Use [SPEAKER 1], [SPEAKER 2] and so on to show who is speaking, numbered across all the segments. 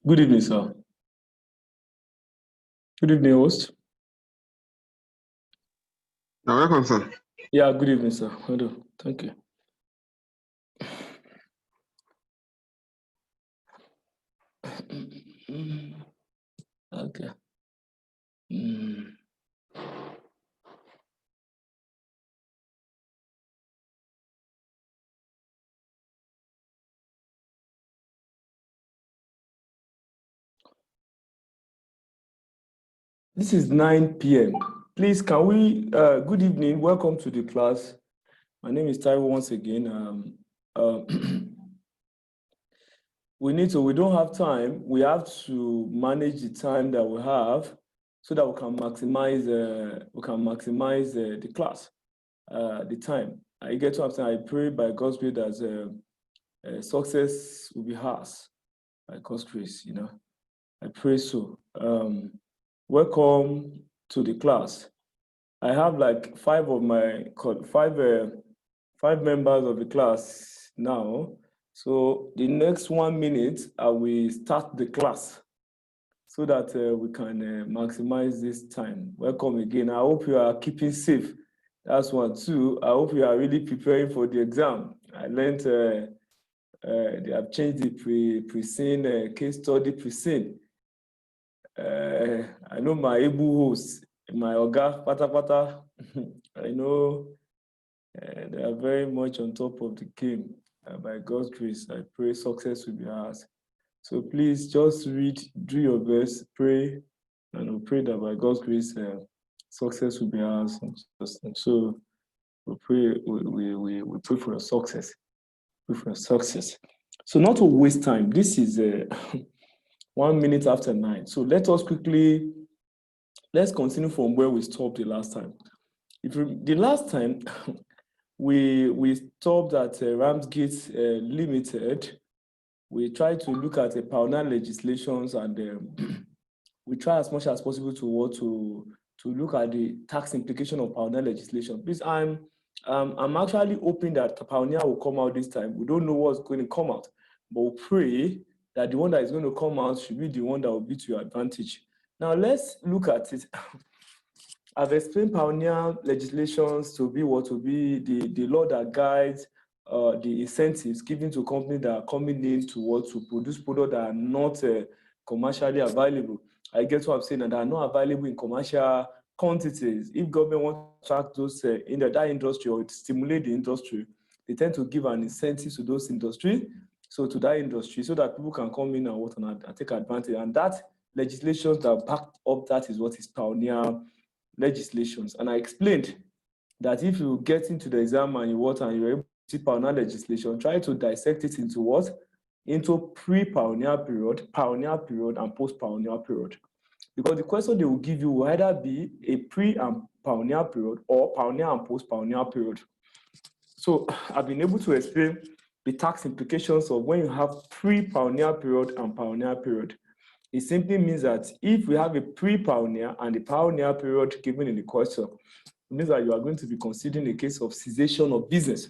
[SPEAKER 1] Good evening, sir. Good evening, host.
[SPEAKER 2] You're welcome, sir.
[SPEAKER 1] Yeah, good evening, sir. Hello. Thank you. Okay. This is 9 p.m. Please, can we, good evening, welcome to the class. My name is Taiwo once again. We don't have time. We have to manage the time that we have so that we can maximize the class, the time. I get to have I pray by God's grace that success will be ours by God's grace, I pray so. Welcome to the class. I have like five members of the class now. So the next 1 minute, I will start the class so that we can maximize this time. Welcome again. I hope you are keeping safe. That's one. Two, I hope you are really preparing for the exam. I learned they have changed the pre-scene case study pre-scene. I know my able host, my Oga Pata. I know they are very much on top of the game. By God's grace, I pray success will be ours. So please just read, do your best, pray, and we pray that by God's grace, success will be ours. And so we pray, we pray for your success. Pray for your success. So not to waste time, this is 1 minute after 9. So let's continue from where we stopped the last time. The last time we stopped at Ramsgate Limited, we tried to look at the pioneer legislations and we try as much as possible to look at the tax implication of pioneer legislation. Please, I'm actually hoping that the pioneer will come out this time. We don't know what's going to come out, but we pray that the one that is going to come out should be the one that will be to your advantage. Now let's look at it. I've explained pioneer legislations to be what will be the law that guides the incentives given to companies that are coming in to produce products that are not commercially available. I get what I'm saying, and that are not available in commercial quantities. If government wants to attract those in that industry or stimulate the industry, they tend to give an incentive to those industry, so to that industry, so that people can come in and take advantage. And that legislation that back up that is what is pioneer legislations. And I explained that if you get into the exam and you're able to see pioneer legislation, try to dissect it into what? Into pre-pioneer period, and post-pioneer period. Because the question they will give you will either be a pre and pioneer period or pioneer and post-pioneer period. So I've been able to explain the tax implications of when you have pre-pioneer period and pioneer period. It simply means that if we have a pre-pioneer and the pioneer period given in the question, it means that you are going to be considering a case of cessation of business,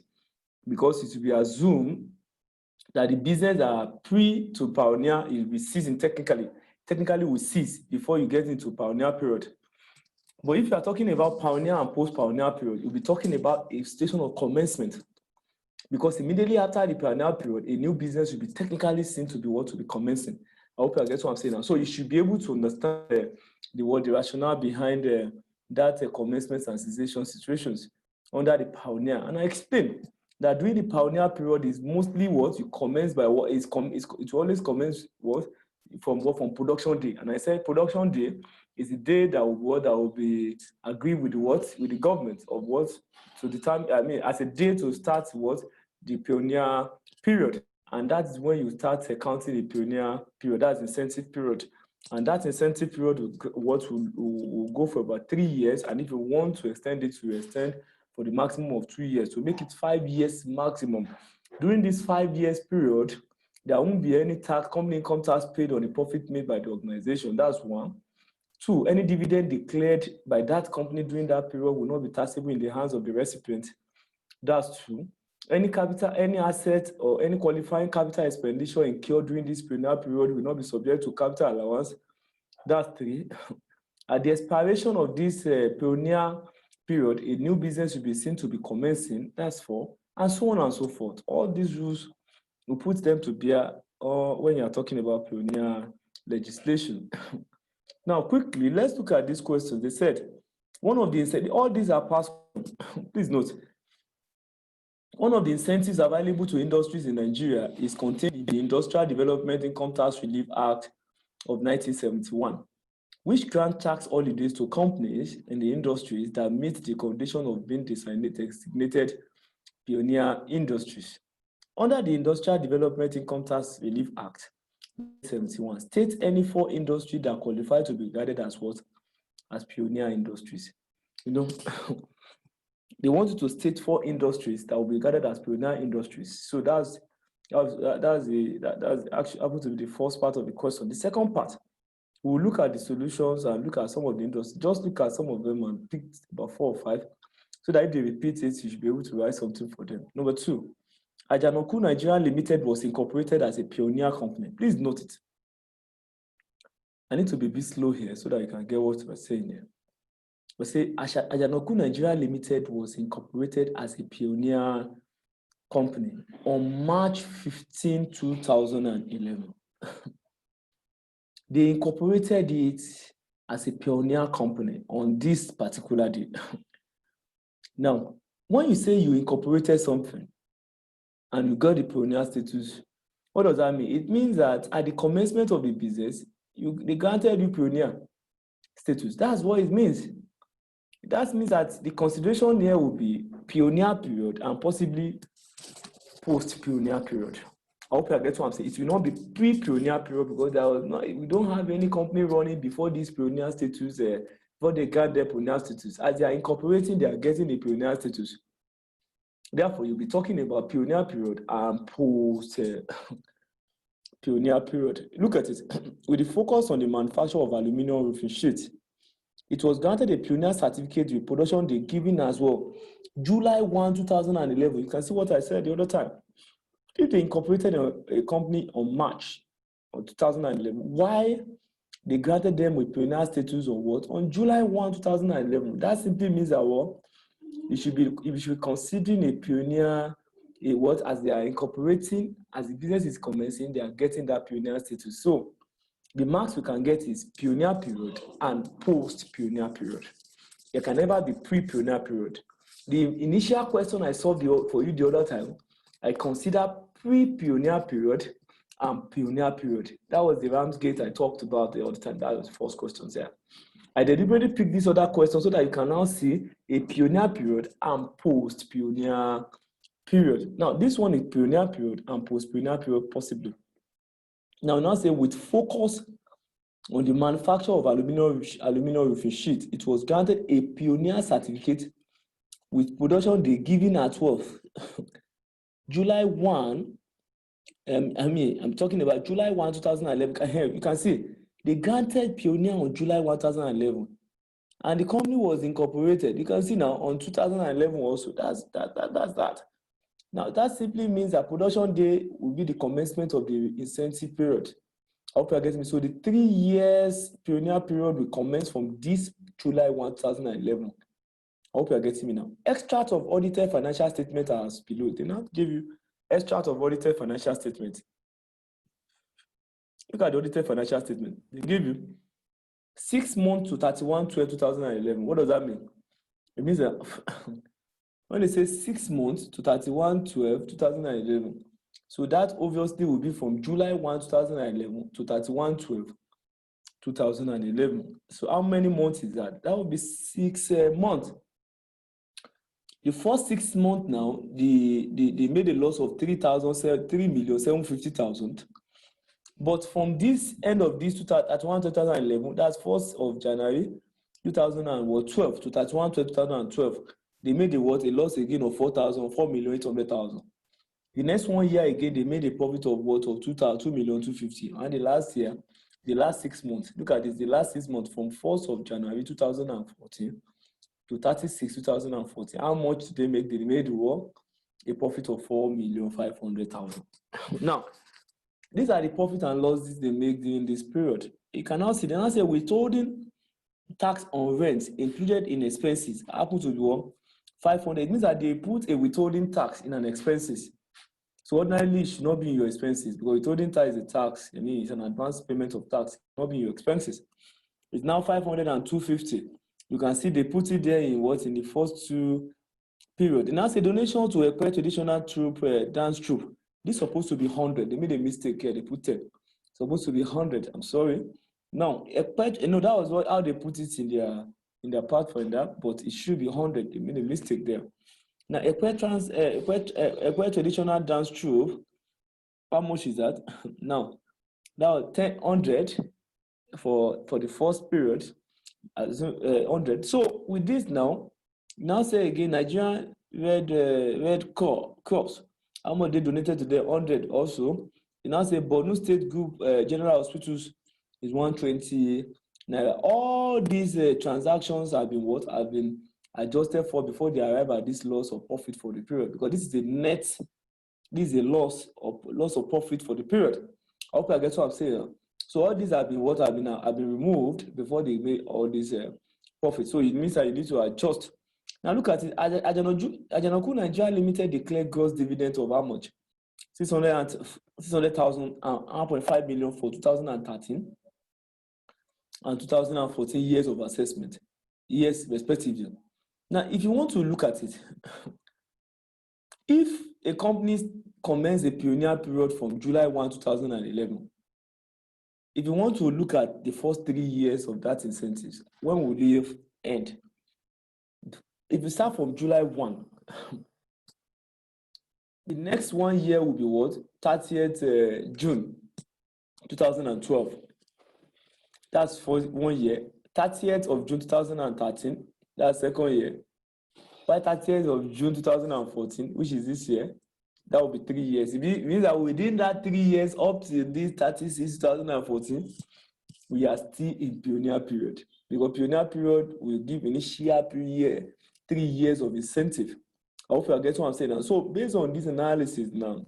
[SPEAKER 1] because it will be assumed that the business that are pre to pioneer will be ceasing technically will cease before you get into pioneer period. But if you are talking about pioneer and post-pioneer period, you'll be talking about a situation of commencement, because immediately after the pioneer period, a new business will be technically seen to be what to be commencing. I hope you get what I'm saying now. So you should be able to understand the rationale behind that commencement and cessation situations under the pioneer. And I explained that during the pioneer period is mostly what you commence by what is it always commence what from production day. And I said production day is the day that will be agreed with with the government of what to determine. I mean, as a day to start what the pioneer period. And that is when you start counting the pioneer period. That's incentive period. And that incentive period will go for about 3 years. And if you want to extend it, you extend for the maximum of 2 years. To make it 5 years maximum. During this 5 years period, there won't be any company income tax paid on the profit made by the organization. That's one. Two, any dividend declared by that company during that period will not be taxable in the hands of the recipient. That's two. Any capital, any asset, or any qualifying capital expenditure incurred during this pioneer period will not be subject to capital allowance. That's 3. At the expiration of this pioneer period, a new business will be seen to be commencing. That's 4, and so on and so forth. All these rules, we put them to bear when you are talking about pioneer legislation. Now, quickly, let's look at these questions. They said, all these are past. Please note, one of the incentives available to industries in Nigeria is contained in the Industrial Development Income Tax Relief Act of 1971, which grants tax holidays to companies in the industries that meet the condition of being designated pioneer industries. Under the Industrial Development Income Tax Relief Act 1971, states any 4 industries that qualify to be regarded as what? As pioneer industries. You know, they want you to state 4 industries that will be regarded as pioneer industries. So that's actually happens to be the first part of the question. The second part, we'll look at the solutions and look at some of the industries. Just look at some of them and pick about 4 or 5, so that if they repeat it, you should be able to write something for them. Number 2, Ajanoku Nigeria Limited was incorporated as a pioneer company. Please note it. I need to be a bit slow here so that you can get what we're saying here. We say Ajanoku Nigeria Limited was incorporated as a pioneer company on March 15, 2011. They incorporated it as a pioneer company on this particular day. Now, when you say you incorporated something and you got the pioneer status, what does that mean? It means that at the commencement of the business, they granted you pioneer status. That's what it means. That means that the consideration here will be pioneer period and possibly post-pioneer period. I hope you get what I'm saying. It will not be pre-pioneer period because we don't have any company running before this pioneer status, before they get their pioneer status. As they are incorporating, they are getting the pioneer status. Therefore, you'll be talking about pioneer period and post-pioneer period. Look at it. With the focus on the manufacture of aluminum roofing sheet, it was granted a pioneer certificate with production date given as well, July 1, 2011. You can see what I said the other time. If they incorporated a company on March of 2011, why they granted them with pioneer status or what? On July 1, 2011. That simply means that what? You should be considering a pioneer, as they are incorporating, as the business is commencing, they are getting that pioneer status. So the marks we can get is pioneer period and post-pioneer period. There can never be pre-pioneer period. The initial question I solved for you the other time, I consider pre-pioneer period and pioneer period. That was the Ramsgate I talked about the other time. That was the first question there. I deliberately picked this other question so that you can now see a pioneer period and post-pioneer period. Now, this one is pioneer period and post-pioneer period possibly. Now say with focus on the manufacture of aluminum roofing sheet, it was granted a pioneer certificate with production date given at 12. July 1, I'm talking about July 1, 2011. You can see they granted pioneer on July 1, 2011. And the company was incorporated. You can see now on 2011 also. That's that. Now, that simply means that production day will be the commencement of the incentive period. I hope you are getting me. So the 3 years pioneer period will commence from this July 1, 2011. I hope you are getting me now. Extract of audited financial statement as below. They now give you extract of audited financial statement. Look at the audited financial statement. They give you 6 months to 31/12/2011. What does that mean? It means that when they say 6 months to 31/12/2011, so that obviously will be from July 1, 2011 to 31/12/2011. So how many months is that? That would be 6 months. The first 6 months now, they made a loss of 3,750,000. But from this end of this 2011, that's 1st of January 2012 to 31/12/2012, they made a loss again of 4,800,000. The next 1 year again, they made a profit of what? Of 2,250,000. And the last year, the last 6 months, look at this, the last 6 months from 1st of January 2014 to 30/6/2014. How much did they make? They made what? a profit of 4,500,000. Now, these are the profit and losses they make during this period. You can now see, they now say withholding tax on rent included in expenses happen to be what? 500. It means that they put a withholding tax in an expenses. So ordinarily, it should not be in your expenses because withholding tax is a tax. I mean, it's an advance payment of tax, not be in your expenses. It's now 500 and 250. You can see they put it there in what? In the first two period. They now say donation to a traditional troop, dance troop. This is supposed to be 100. They made a mistake here. They put 10. It's supposed to be 100. I'm sorry. Now, that was how they put it in their pathfinder, but it should be 100. They made a mistake there. Now, a traditional dance troupe, how much is that? Now, that was 100 for the first period, 100. So with this now say again, Nigerian Red Cross, how much they donated to the 100 also. You now say Borno State Group General Hospitals is 120 naira. All these transactions have been adjusted for before they arrive at this loss of profit for the period, because this is a net, this is a loss of profit for the period. I hope I get what I'm saying. So all these have been removed before they made all these profits. So it means that you need to adjust. Now look at it. Ajanaku Nigeria Limited declared gross dividend of how much? 600,000 1.5 million for 2013 and 2014 years of assessment, years respectively. Now, if you want to look at it, if a company commences a pioneer period from July 1, 2011, if you want to look at the first 3 years of that incentives, when will they end? If you start from July 1, the next 1 year will be what? 30th June 2012. That's for 1 year. 30th of June 2013, that's second year. By 30th of June 2014, which is this year, that will be 3 years. It means that within that 3 years up to this 36 2014, we are still in pioneer period. Because pioneer period will give initial 3 years of incentive. I hope you get what I'm saying now. So based on this analysis now,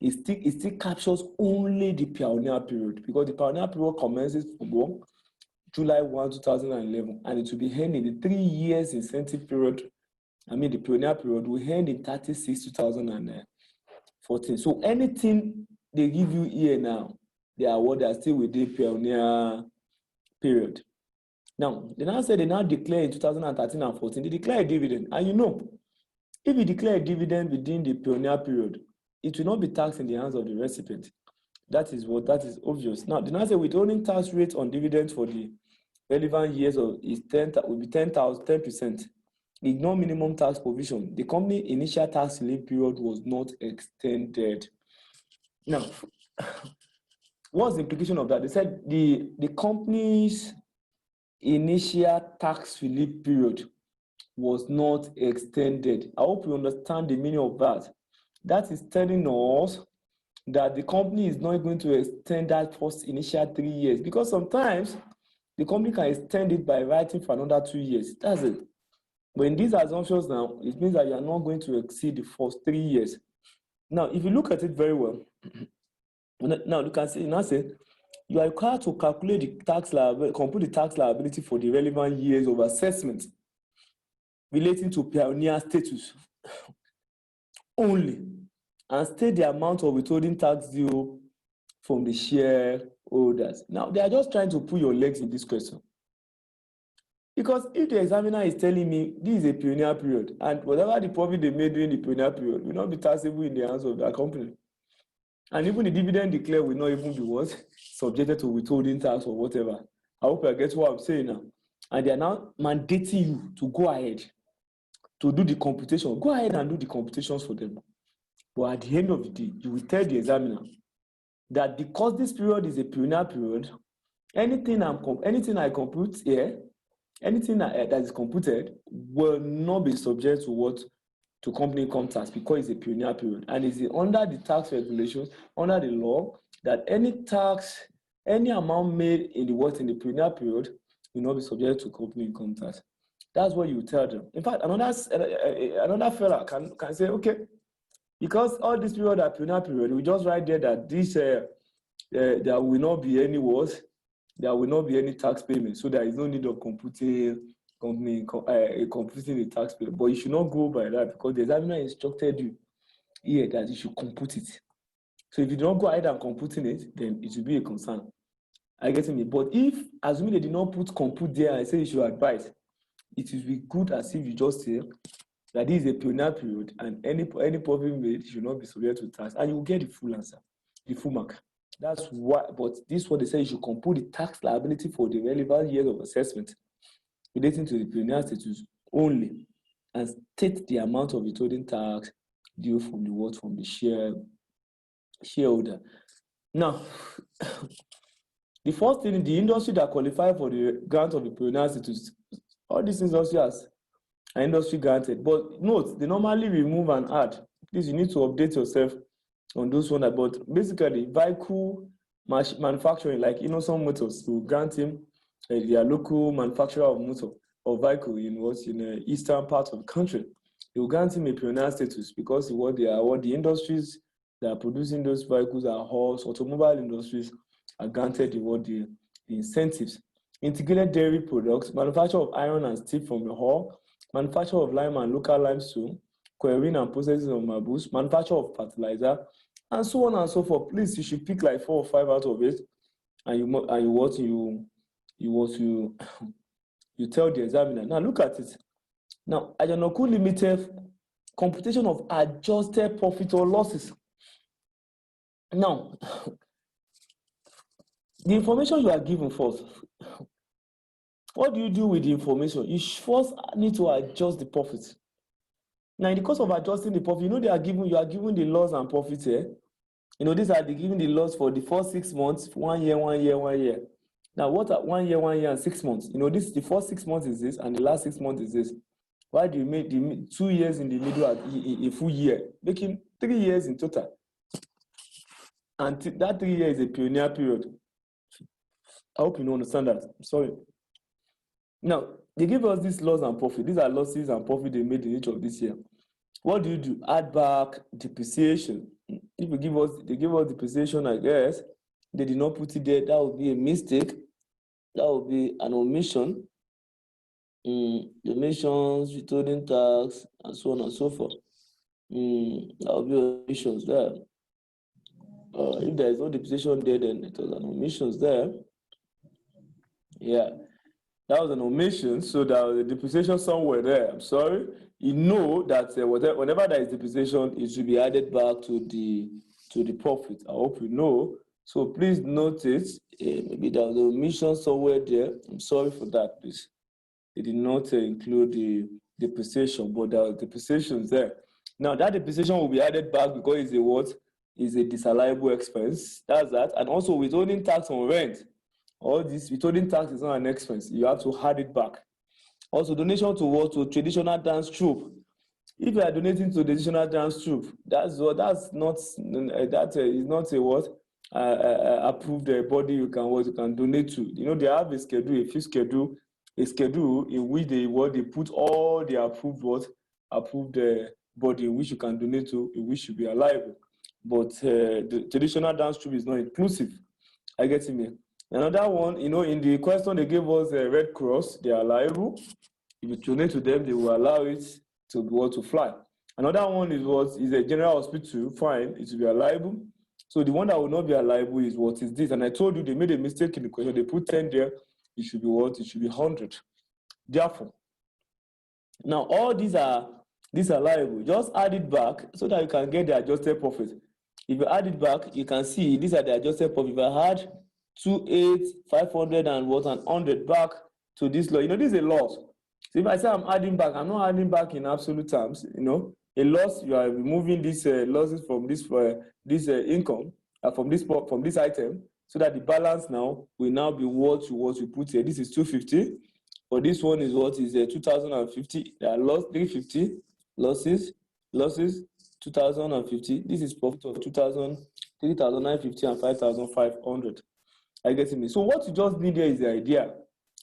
[SPEAKER 1] it still captures only the pioneer period, because the pioneer period commences from July 1, 2011, and it will be ending the 3 years incentive period. I mean, the pioneer period will end in 36 2014. So anything they give you here now, they are still within pioneer period. Now, they now say they now declare in 2013 and 14, they declare a dividend. And you know, if you declare a dividend within the pioneer period, it will not be taxed in the hands of the recipient. That is obvious. Now, they now say withholding tax rate on dividends for the relevant years will be 10%. Ignore minimum tax provision. The company initial tax relief period was not extended. Now, what's the implication of that? They said the company's initial tax relief period was not extended. I hope you understand the meaning of that. That is telling us that the company is not going to extend that first initial 3 years, because sometimes the company can extend it by writing for another 2 years. That's it. But in these assumptions now, it means that you are not going to exceed the first 3 years. Now, if you look at it very well, now you can see, you are required to calculate the tax liability, compute the tax liability for the relevant years of assessment relating to pioneer status only, and state the amount of withholding tax due from the shareholders. Now, they are just trying to put your legs in this question. Because if the examiner is telling me this is a pioneer period, and whatever the profit they made during the pioneer period will not be taxable in the hands of that company, and even the dividend declared will not even be subjected to withholding tax or whatever. I hope I get what I'm saying now. And they are now mandating you to go ahead to do the computation. Go ahead and do the computations for them. But at the end of the day, you will tell the examiner that because this period is a pioneer period, anything I compute here, anything that is computed will not be subject to company income tax, because it's a pioneer period. And it's under the tax regulations, under the law, that any amount made in the pioneer period will not be subject to company income tax. That's what you tell them. In fact, another fella can say, okay, Because all this period are pioneer period, we just write there that this there will not be any wars, there will not be any tax payment, so there is no need of computing the tax payment. But you should not go by that, because the examiner instructed you here that you should compute it. So if you don't go ahead and computing it, then it will be a concern. I get me. But if, assuming they did not put compute there and say you should advise, it will be good as if you just say that this is a pioneer period and any profit made should not be subject to tax, and you will get the full answer, the full mark. That's why. But this is what they say: you should compute the tax liability for the relevant years of assessment relating to the pioneer status only, and state the amount of withholding tax due from the what, from the shareholder. Now, the first thing, the industry that qualify for the grant of the pioneer status, all these industries are industry granted. But note, they normally remove and add. Please, you need to update yourself on those ones. But basically, vehicle manufacturing, like some motors, to grant him their local manufacturer of motor or vehicle in the eastern part of the country. They will grant him a pioneer status because what the industries that are producing those vehicles are horse, automobile industries are granted the incentives. Integrated dairy products, manufacture of iron and steel from the ore, manufacture of lime and local limestone, quarrying and processing of marbles, manufacture of fertilizer, and so on and so forth. Please, you should pick like 4 or 5 out of it, and you tell the examiner. Now look at it. Now, Ajanoku Limited, computation of adjusted profit or losses. Now, the information you are given first, what do you do with the information? You first need to adjust the profit. Now, in the course of adjusting the profit, you are given the loss and profit here. These are giving the loss for the first 6 months, 1 year, 1 year, 1 year. Now, what are 1 year, 1 year, and 6 months? The first 6 months is this, and the last 6 months is this. Why do you make the 2 years in the middle a full year, making 3 years in total? And that 3 years is a pioneer period. I hope you understand that. I'm sorry. Now, they give us this loss and profit. These are losses and profit they made in each of this year. What do? Add back depreciation. If they give us depreciation, I guess, they did not put it there, that would be a mistake. That would be an omission. Omissions, withholding tax, and so on and so forth. That would be omissions there. If there is no depreciation there, then it was an omissions there. Yeah, that was an omission, so there was a depreciation somewhere there. I'm sorry. You know that whenever there is depreciation, it should be added back to the profit. I hope you know. So please notice, maybe there was an omission somewhere there. I'm sorry for that, please. They did not include the depreciation, but there was depreciation there. Now that depreciation will be added back because it's a what? Is a disallowable expense. That's that. And also withholding tax on rent. All this withholding tax is not an expense. You have to add it back. Also, donation to what? To traditional dance troupe. If you are donating to the traditional dance troupe, that's not a what? Approved body you can donate to. They have a schedule, a fee schedule, a schedule in which they put all the approved body in which you can donate to, in which you be liable. But the traditional dance troupe is not inclusive. I get me. Another one, in the question they gave us Red Cross, they are liable. If you donate to them, they will allow it to fly. Another one is a general hospital, fine, it will be liable. So the one that will not be liable is what is this? And I told you they made a mistake in the question. They put 10 there. It should be what? It should be 100. Therefore, now all these are liable. Just add it back so that you can get the adjusted profit. If you add it back, you can see these are the adjusted profit. If I add 2,800, 500, and 100 back to this loss, this is a loss. So if I say I'm adding back, I'm not adding back in absolute terms. A loss, you are removing these losses from this income from this item, so that the balance now will now be what you put here. This is 250. For this one is 2,050. There are loss 350 losses 2,050. This is profit of 2,000, 3,950, and 5,500. I get me. So what you just need here is the idea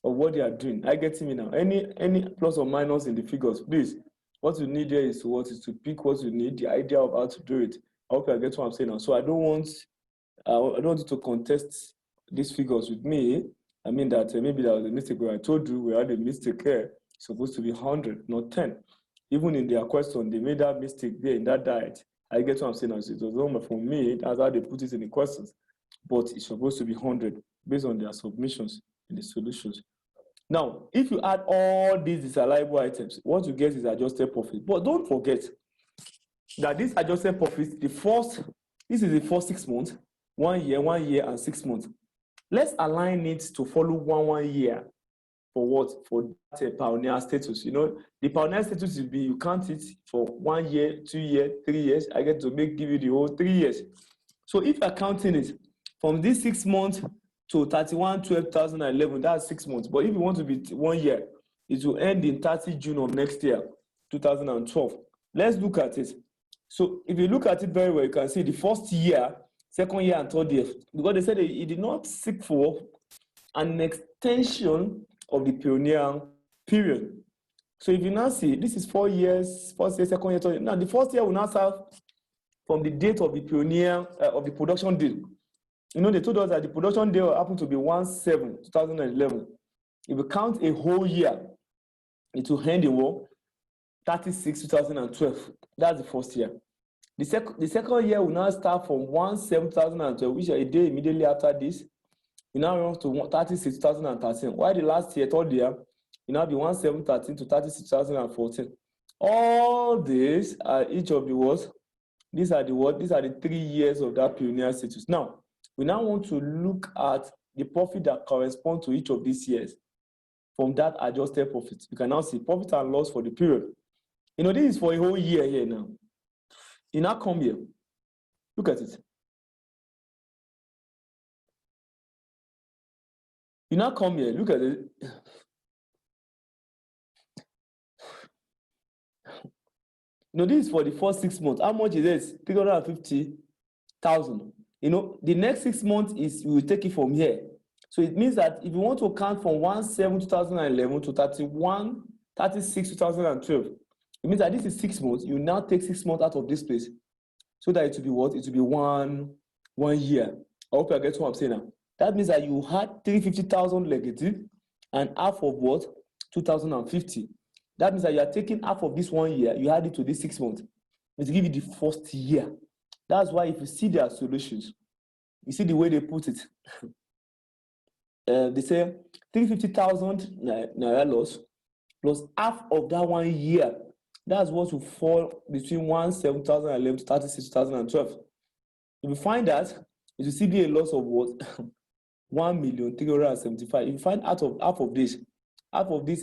[SPEAKER 1] of what they are doing. I get me now. Any plus or minus in the figures, please. What you need there is what is to pick what you need, the idea of how to do it. I hope you get what I'm saying now. So I don't want you to contest these figures with me. I mean that maybe there was a mistake where I told you we had a mistake here. It's supposed to be 100, not 10. Even in their question, they made that mistake there in that diet. I get what I'm saying now. So it was not for me. That's how they put it in the questions. But it's supposed to be 100 based on their submissions in the solutions. Now, if you add all these disallowable items, what you get is adjusted profit. But don't forget that this adjusted profit, this is the first 6 months, 1 year, and 6 months. Let's align it to follow 1 year for what? For that pioneer status. You know, the pioneer status will be you count it for 1 year, 2 years, 3 years. I get to give you the whole 3 years. So if you're counting it from this 6 months to 31/12/2011, that's 6 months. But if you want to be 1 year, it will end in 30 June of next year, 2012. Let's look at it. So if you look at it very well, you can see the first year, second year, and third year, because they said he did not seek for an extension of the pioneer period. So if you now see, this is 4 years, first year, second year, third year. Now the first year will now serve from the date of the pioneer, of the production deal. You know, they told us that the production deal happened to be 1/7/2011. If you count a whole year, it will end in what? 36/2012. That's the first year. The second year will now start from 1/7/2012, which is a day immediately after this. It now runs to 36/2013. While the last year, third year, it now be 1/7/13 to 36/2014. All these are each of the words. These are the what? These are the 3 years of that pioneer status. Now, we now want to look at the profit that corresponds to each of these years from that adjusted profit. You can now see profit and loss for the period. You know, this is for a whole year here now. You now come here. Look at it. You now come here. Look at it. You know, this is for the first 6 months. How much is this? 350,000. You know, the next 6 months is we will take it from here. So it means that if you want to count from 1/7/2011 to 31/36/2012, it means that this is 6 months. You now take 6 months out of this place, so that it will be what? It will be one year. I hope you get what I'm saying now. That means that you had 350,000 negative and half of what? 2050. That means that you are taking half of this 1 year, you add it to this 6 months. It will give you the first year. That's why if you see their solutions, you see the way they put it. They say 350,000 naira loss plus half of that 1 year. That's what will fall between 1/7/2011 to 36/2012. If you find that, it will still be a loss of what? 1,375,000. If you find half of this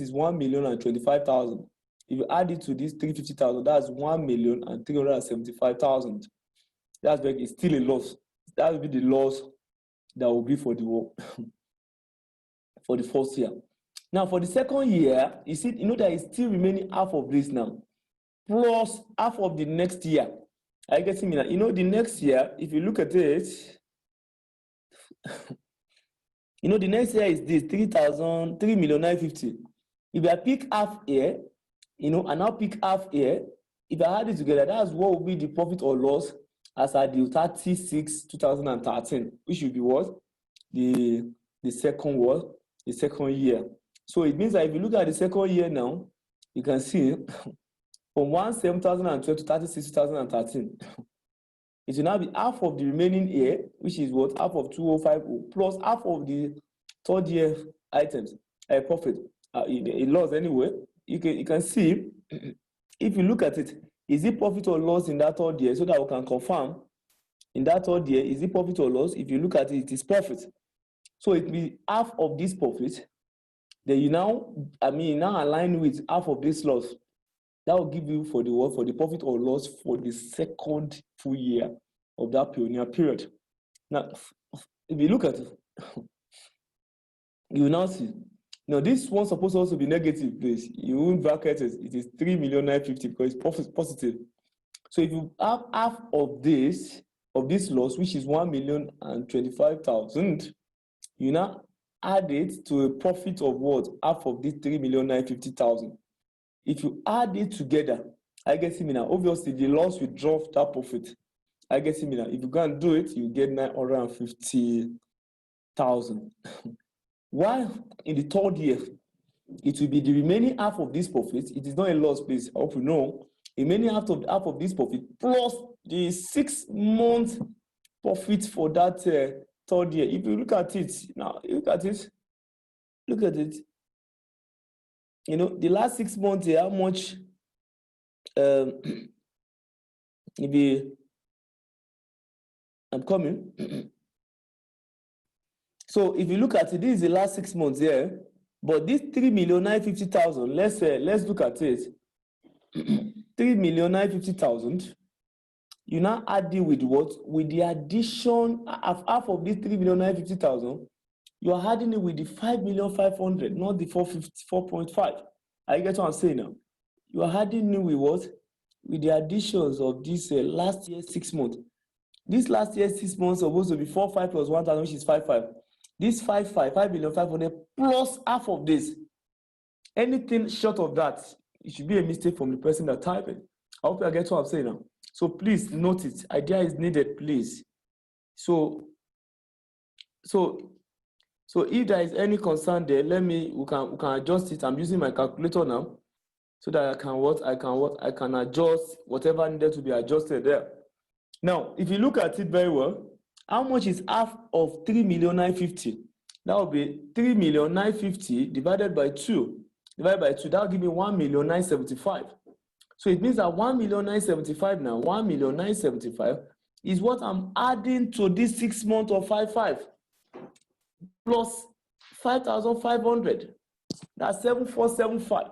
[SPEAKER 1] is 1,025,000. If you add it to this 350,000, that's 1,375,000. That's like it's still a loss. That will be the loss that will be for the for the first year. Now for the second year, you see, you know that it's still remaining half of this now, plus half of the next year. Are you getting me now? You know, the next year, if you look at it, you know, the next year is this 3,950,000. If I pick half here, you know, and I'll pick half here, if I add it together, that's what will be the profit or loss as at the 36/2013, which should be what? The second what? The second year. So it means that if you look at the second year now, you can see from 1/7/2012 to 36/2013, it will now be half of the remaining year, which is what? Half of 2,050 plus half of the third year items, profit, a loss anyway. You can see, if you look at it, is it profit or loss in that third year, so that we can confirm in that third year, is it profit or loss? If you look at it, it is profit. So it will be half of this profit. Then you now, now align with half of this loss. That will give you for the what? For the profit or loss for the second full year of that pioneer period. Now, if you look at it, you will now see. Now, this one supposed to also be negative, please. You won't bracket it. It is 3,950,000 because it's positive. So if you have half of this loss, which is 1,025,000, you now add it to a profit of what? Half of this 3,950,000. if you add it together, I get me now. Obviously, the loss will drop that profit. I get me now. If you go and do it, you get 950,000. While in the third year, it will be the remaining half of this profit. It is not a loss, please. I hope you know. The remaining half of this profit plus the 6 month profit for that third year. If you look at it now, look at it. You know, the last 6 months, how much? Maybe I'm coming. So if you look at it, this is the last 6 months here. But this 3,950,000, let's look at it. 3,950,000. You now add it with what? With the addition of half of this 3,950,000. You are adding it with the 5,500,000, not the 454.5. I get what I'm saying now. You are adding it with what? With the additions of this last year 6 months. This last year 6 months supposed to be 45 plus 1,000, which is 55. This 5,500,000 plus half of this. Anything short of that, it should be a mistake from the person that typed it. I hope you get what I'm saying now. So please note it. Idea is needed, please. So if there is any concern there, we can adjust it. I'm using my calculator now, so that I can adjust whatever needed to be adjusted there. Now, if you look at it very well, how much is half of 3,950,000? That will be 3,950,000 divided by 2. That will give me 1,975,000. So it means that 1,975,000 now, 1,975,000 is what I'm adding to this 6 months of 55 plus 5,500. That's 7,475.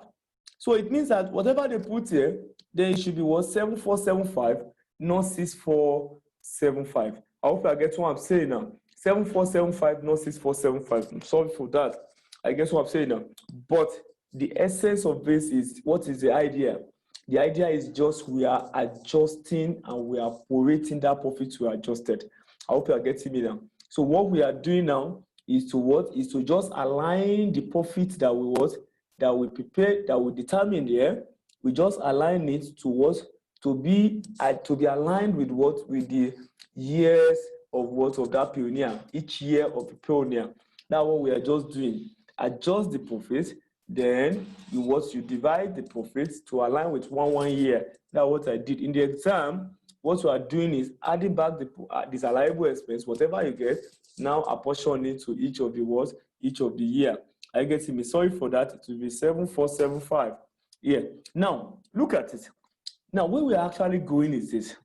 [SPEAKER 1] So it means that whatever they put here, then it should be what? 7,475, not 6,475. I hope I get what I'm saying now. 7,475, not 6,475. I'm sorry for that. I guess what I'm saying now. But the essence of this is, what is the idea? The idea is just we are adjusting and we are prorating that profit to adjusted. I hope you are getting me now. So what we are doing now is to what? Is to just align the profit that we what? That we prepare, that we determine there. We just align it to what? To be aligned with what? With the years of what? Of that pioneer. Each year of the pioneer. That's what we are just doing. Adjust the profit. Then you divide the profits to align with one year. That's what I did in the exam. What you are doing is adding back the disallowable expense, whatever you get, now apportion it to each of the words, each of the year. I get me. Sorry for that. It will be 7,475. Yeah. Now look at it. Now where we are actually going is this.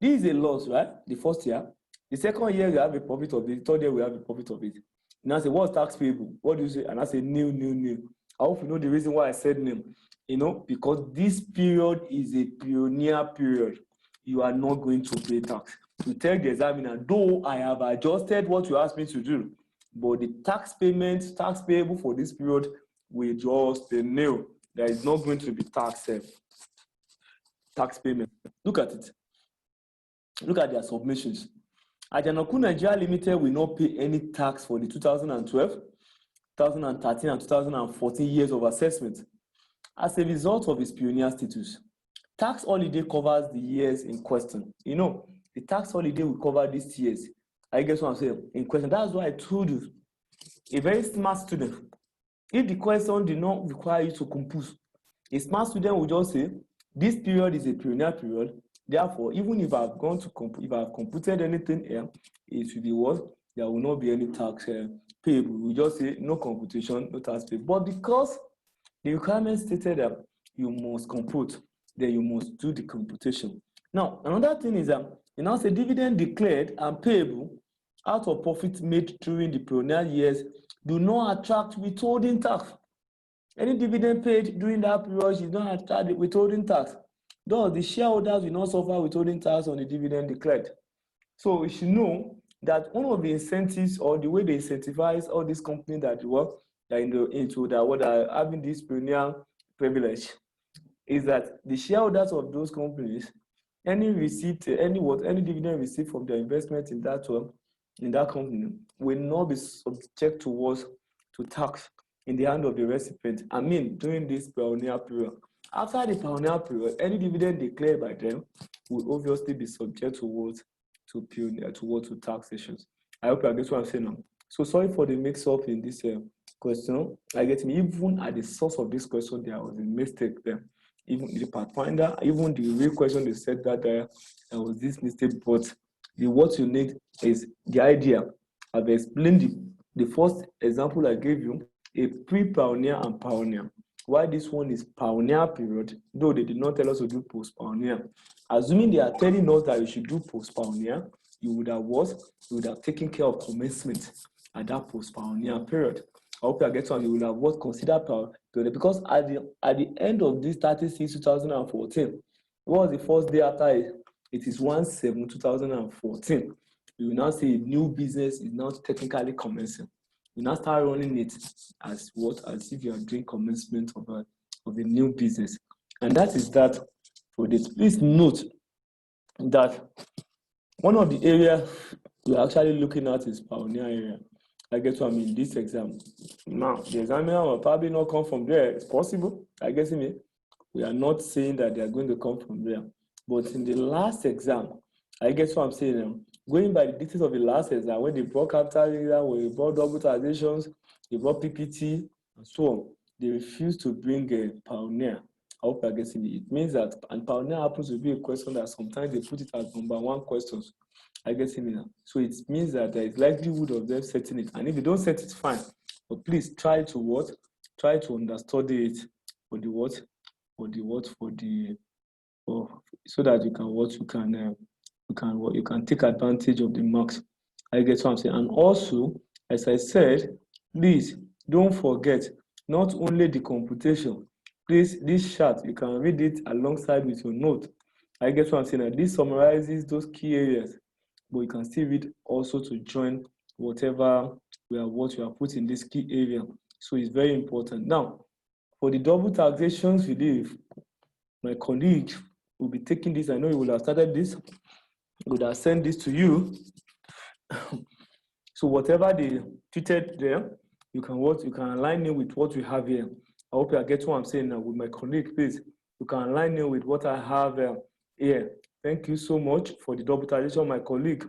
[SPEAKER 1] This is a loss, right? The first year. The second year we have a profit of it. The third year we have a profit of it. Now I say, what's tax payable? What do you say? And I say new. I hope you know the reason why I said new. You know, because this period is a pioneer period. You are not going to pay tax. You tell the examiner, though I have adjusted what you asked me to do, but the tax payable for this period will just be nil. There is not going to be tax payment. Look at it. Look at their submissions. Ajanaku Nigeria Limited will not pay any tax for the 2012, 2013, and 2014 years of assessment as a result of its pioneer status. Tax holiday covers the years in question. You know, the tax holiday will cover these years. I guess what I'm saying in question. That's why I told you, a very smart student, if the question did not require you to compose, a smart student will just say, this period is a pioneer period. Therefore, even if I've computed anything here, it should be what? There will not be any tax payable. We just say no computation, no tax payable. But because the requirement stated that you must compute, then you must do the computation. Now, another thing is that you now say dividend declared and payable out of profit made during the pioneer years do not attract withholding tax. Any dividend paid during that period is not attract withholding tax. Thus, the shareholders will not suffer withholding tax on the dividend declared. So you should know that one of the incentives or the way they incentivize all these companies that work that are having this pioneer privilege is that the shareholders of those companies, any dividend received from their investment in that company will not be subject to tax in the hand of the recipient. I mean, during this pioneer period. After the pioneer period, any dividend declared by them will obviously be subject to what? To taxations. I hope you get what I'm saying now. So sorry for the mix-up in this question. I get me, even at the source of this question, there was a mistake there. Even the pathfinder, even the real question, they said that there was this mistake, but what you need is the idea. I've explained the first example I gave you, a pre-pioneer and pioneer. Why this one is pioneer period, though they did not tell us to do post-pioneer. Assuming they are telling us that we should do post-pioneer, you would have what? You would have taken care of commencement at that post-pioneer period. I hope you are getting on. You will have what considered pioneer, because at the end of this 30/6/2014, what was the first day after it? It is 1/7/2014. You will now say a new business is now technically commencing. You now start running it as what? As if you are doing commencement of a new business. And that is that for this. Please note that one of the areas we're actually looking at is pioneer area. I get what I mean, this exam. Now, the examiner will probably not come from there. It's possible, I guess me. We are not saying that they are going to come from there. But in the last exam, I guess what I'm saying now, going by the details of the last exam, when they brought capital exam, when they brought double taxations, they brought PPT, and so on, they refused to bring a pioneer. I hope you're getting it. It means that, and pioneer happens to be a question that sometimes they put it as number one questions. I get it now. So it means that there is likelihood of them setting it. And if they don't set it, fine. But please try to what? Try to understudy it for the what? So that you can what? You can take advantage of the marks. I get what I'm saying. And also, as I said, please don't forget not only the computation. Please, this chart, you can read it alongside with your note. I get what I'm saying. This summarizes those key areas, but you can still read also to join whatever what we have put in this key area. So it's very important. Now, for the double taxations relief, my colleague will be taking this. I know he will have started this. He would have sent this to you. So whatever they tweeted there, you can align it with what we have here. I hope you get what I'm saying now with my colleague, please. You can align it with what I have here. Thank you so much for the double taxation. My colleague,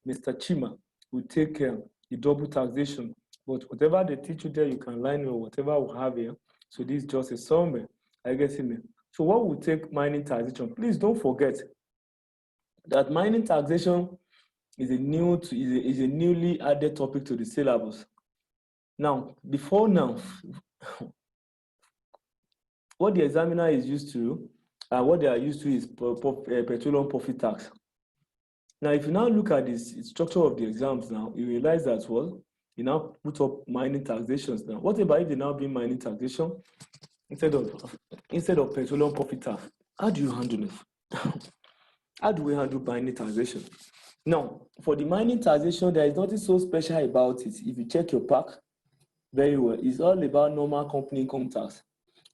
[SPEAKER 1] Mr. Chima, will take the double taxation. But whatever they teach you there, you can align it with whatever we have here. So this is just a summary. I guess it means. So what will take mining taxation? Please don't forget that mining taxation is a newly added topic to the syllabus. Now, before now, what the examiner is used to, and what they are used to is petroleum profit tax. Now, if you now look at this structure of the exams now, you realize that, well, you now put up mining taxations now. What about if they now bring mining taxation instead of petroleum profit tax? How do you handle it? How do we handle mining taxation? Now, for the mining taxation, there is nothing so special about it. If you check your pack very well, it's all about normal company income tax.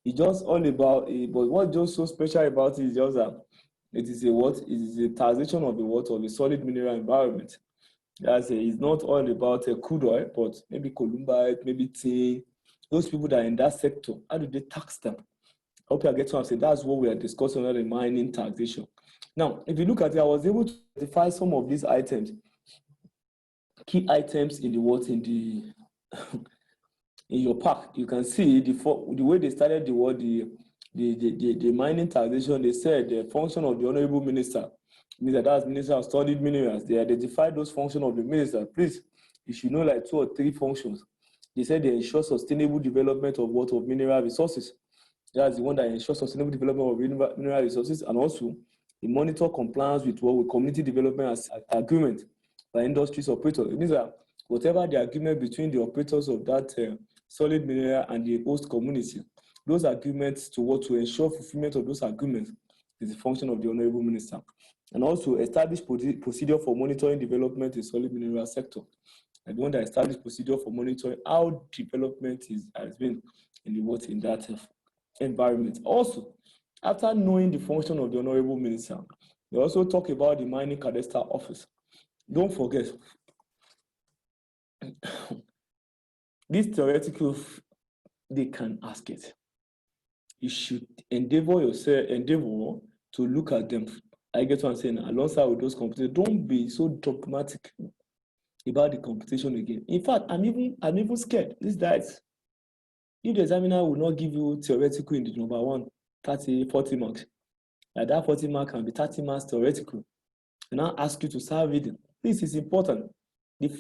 [SPEAKER 1] It's just all about but what's just so special about it is just that it is a taxation of a solid mineral environment. It's not all about crude oil, but maybe columbite, maybe tin. Those people that are in that sector, how do they tax them? I hope you get what I'm saying. That's what we are discussing on the mining taxation. Now, if you look at it, I was able to identify some of these items, key items in the in your pack. You can see the way they started the mining taxation. They said the function of the honorable minister means that's Minister of Studied Minerals. They identified those functions of the minister. Please, you should know like 2 or 3 functions. They said they ensure sustainable development of mineral resources. That's the one that ensures sustainable development of mineral resources, and also they monitor compliance with community development agreement by industries operators. It means that whatever the agreement between the operators of that solid mineral and the host community, those agreements to ensure fulfillment of those agreements is the function of the honorable minister. And also establish procedure for monitoring development in solid mineral sector. And the one that established procedure for monitoring how development has been in that environment. Also, after knowing the function of the honorable minister, we also talk about the mining cadastral office. Don't forget, this theoretical, they can ask it. you should endeavor to look at them. I get what I'm saying. Alongside with those competitions, don't be so dogmatic about the competition again. In fact, I'm even scared. This diet, if the examiner will not give you theoretical in the number one, 30, 40 marks, like that 40 mark can be 30 marks theoretical, and I'll ask you to start reading. This is important.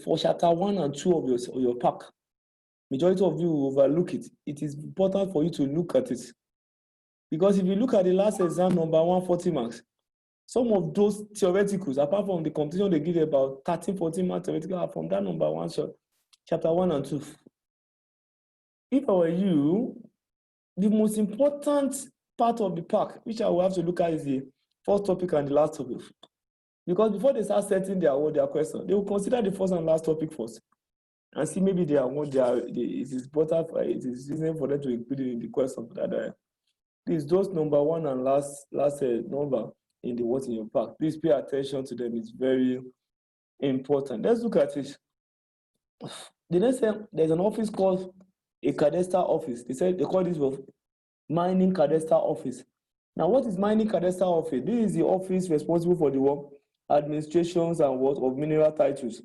[SPEAKER 1] For chapter 1 and 2 of your pack, majority of you will overlook it. It is important for you to look at it. Because if you look at the last exam, number 140 marks, some of those theoreticals, apart from the competition they give about 13, 14 marks theoretical, are from that number one shot, chapter 1 and 2. If I were you, the most important part of the pack, which I will have to look at, is the first topic and the last topic. Because before they start setting their question, they will consider the first and last topic first and see maybe it is better, it is easier for them to include it in the question. Please, those number one and last number in the what's in your pack, please pay attention to them. It's very important. Let's look at it. The next time, there's an office called a cadastral office. They call this mining cadastral office. Now, what is mining cadastral office? This is the office responsible for the administrations and of mineral titles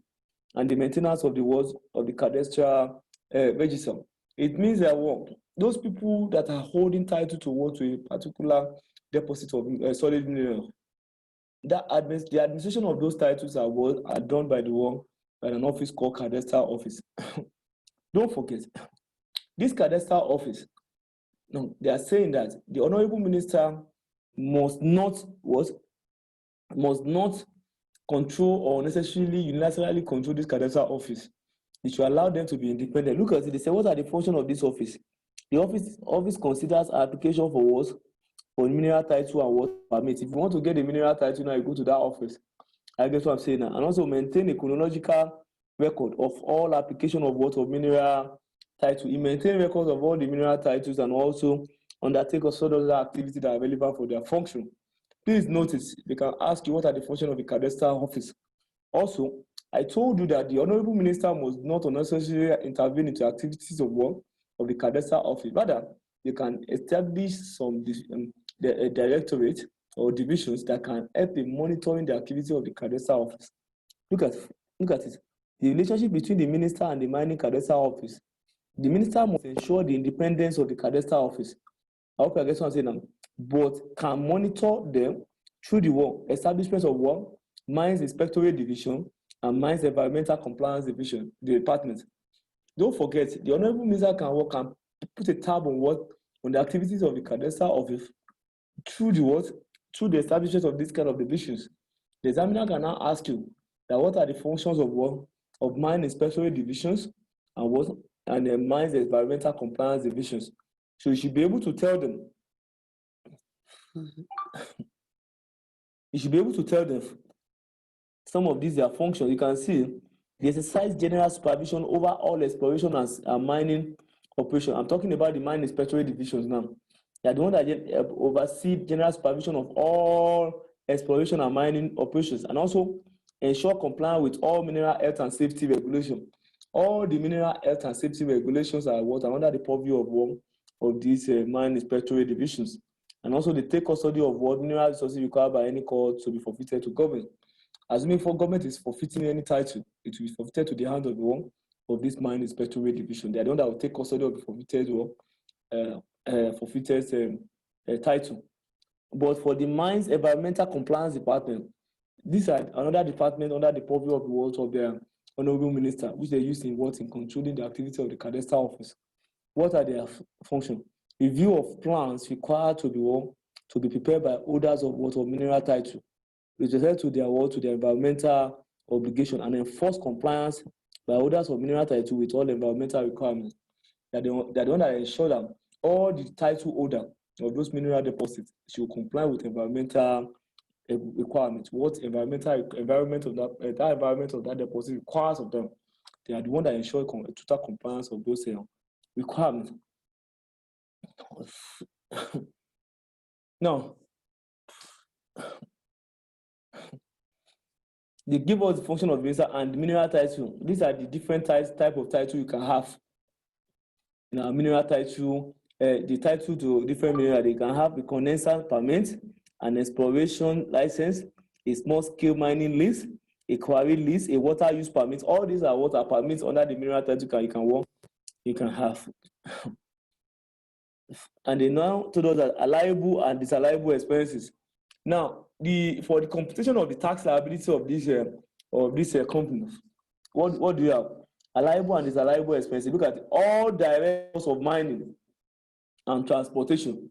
[SPEAKER 1] and the maintenance of the cadastral register. It means that those people that are holding title to a particular deposit of solid mineral, the administration of those titles are done by by an office called cadastral office. Don't forget, this cadastral office, they are saying that the honorable minister must not control or necessarily unilaterally control this cadastral office. It should allow them to be independent. Look at it. They say, what are the functions of this office? The office considers application for what? For mineral title and what permit. If you want to get a mineral title now, you go to that office. I guess what I'm saying now. And also maintain a chronological record of all application of mineral title. You maintain records of all the mineral titles and also undertake also other activities that are relevant for their function. Please notice, they can ask you what are the functions of the cadastral office. Also, I told you that the honorable minister must not unnecessarily intervene into activities of the cadastral office. Rather, they can establish some directorate or divisions that can help in monitoring the activity of the cadastral office. Look at it. The relationship between the minister and the mining cadastral office. The minister must ensure the independence of the cadastral office. I hope you get what I'm saying now. But can monitor them through the establishment of Mines Inspectorate Division and Mines Environmental Compliance Division, the department. Don't forget, the honorable minister can put a tab on the activities of the cadastral office through the establishment of this kind of divisions. The examiner can now ask you that what are the functions of Mine Inspectorate Divisions and the Mines Environmental Compliance Divisions. So you should be able to tell them. You should be able to tell them some of these their functions. You can see they exercise general supervision over all exploration and mining operations. I'm talking about the Mine Inspectorate Divisions now. They are the one that oversee general supervision of all exploration and mining operations and also ensure compliance with all mineral health and safety regulations. All the mineral health and safety regulations are under the purview of these Mine Inspectorate Divisions. And also they take custody of what mineral resources required by any court to be forfeited to government. Assuming for government is forfeiting any title, it will be forfeited to the hand of this Mine Inspectorate Division. They are the one that will take custody of the forfeited title. But for the Mines Environmental Compliance Department, these are another department under the purview of their honorable minister, which they use in controlling the activity of the cadastral office. What are their functions? Review of plans required to be prepared by holders of mineral title with respect to their environmental obligation and enforce compliance by holders of mineral title with all environmental requirements. They're the one that ensure that all the title holder of those mineral deposits should comply with environmental requirements. What environment of that deposit requires of them. They are the one that ensure total compliance of those requirements. Now, they give us the function of minister and mineral title. These are the different type of title you can have. Mineral title, the title to different mineral. They can have a condenser permit, an exploration license, a small scale mining lease, a quarry lease, a water use permit. All these are what are permits under the mineral title you can have. And they now told us that allowable and disallowable expenses. Now, for the computation of the tax liability of this company, what do you have? Allowable and disallowable expenses. Look at all direct costs of mining and transportation.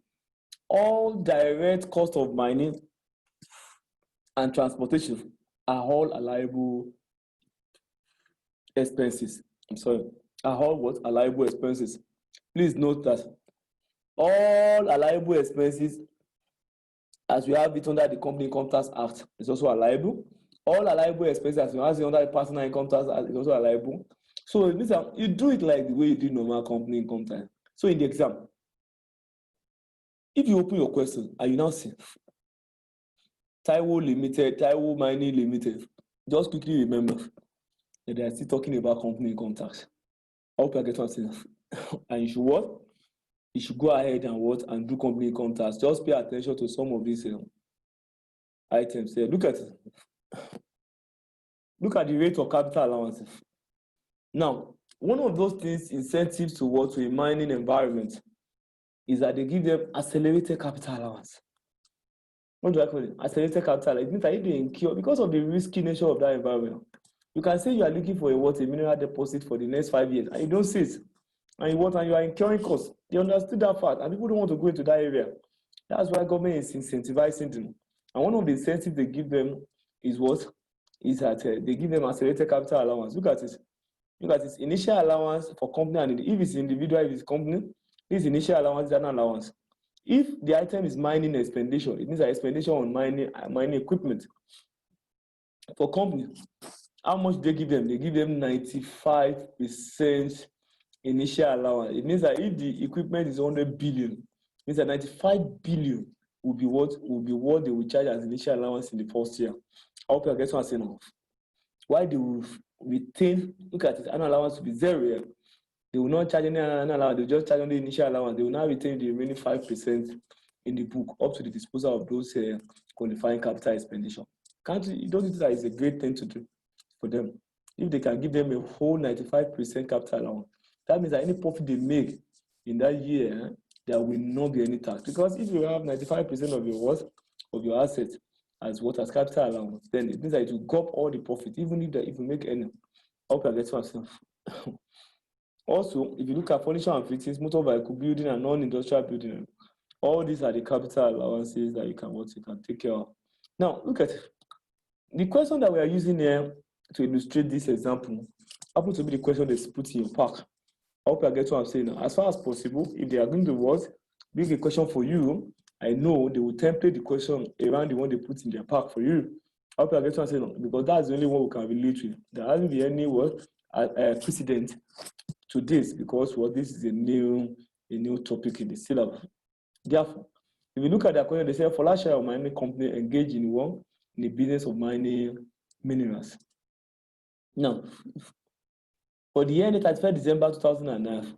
[SPEAKER 1] All direct costs of mining and transportation are all allowable expenses. I'm sorry, are all what? Allowable expenses. Please note that all allowable expenses, as we have it under the Company Income Tax Act, is also allowable. All allowable expenses, as we have it under the Personal Income Tax Act, is also allowable. So you do it like the way you do normal company income tax. So in the exam, if you open your question and you now see Taiwo Limited, Taiwo Mining Limited, just quickly remember that they are still talking about company income tax. I hope you get what I'm saying. And you should what? You should go ahead and do company income tax. Just pay attention to some of these items here. Look at it. Look at the rate of capital allowance. Now, one of those things, incentives to a mining environment, is that they give them accelerated capital allowance. What do I call it? Accelerated capital. It means that if they incur, because of the risky nature of that environment, you can say you are looking for a mineral deposit for the next 5 years, and you don't see it, and you are incurring costs. They understood that fact, and people don't want to go into that area. That's why government is incentivizing them. And one of the incentives they give them is what? Is that they give them accelerated capital allowance. Look at it. Look at this initial allowance for company, and if it's individual, if it's company, this initial allowance is an allowance. If the item is mining expenditure, it means that expenditure on mining equipment. For company, how much do they give them? They give them 95% initial allowance. It means that if the equipment is 100 billion, it means that 95 billion will be what they will charge as initial allowance in the first year. I hope you get what I'm saying now. Why they will retain, look at it, an allowance to be zero. They will not charge any allowance, they will just charge on the initial allowance. They will now retain the remaining 5% in the book up to the disposal of those qualifying capital expenditure. Don't you think that is a great thing to do for them? If they can give them a whole 95% capital allowance, that means that any profit they make in that year, there will not be any tax. Because if you have 95% of your assets as capital allowance, then it means that it will go up all the profit, even if you make any. I hope I get myself. Also, if you look at furniture and fittings, motor vehicle building and non-industrial building, all these are the capital allowances that you can take care of. Now, look at it. The question that we are using here to illustrate this example happens to be the question that's put in your pack. I hope I get what I'm saying now. As far as possible, if they are going to bring a question for you, I know they will template the question around the one they put in their pack for you. I hope I get what I'm saying now, because that's the only one we can relate with. There hasn't been any precedent to this, because this is a new topic in the syllabus. Therefore, if you look at the question, they say Folashire mining company engaged in the business of mining minerals. Now, for the year ended 31st December 2009,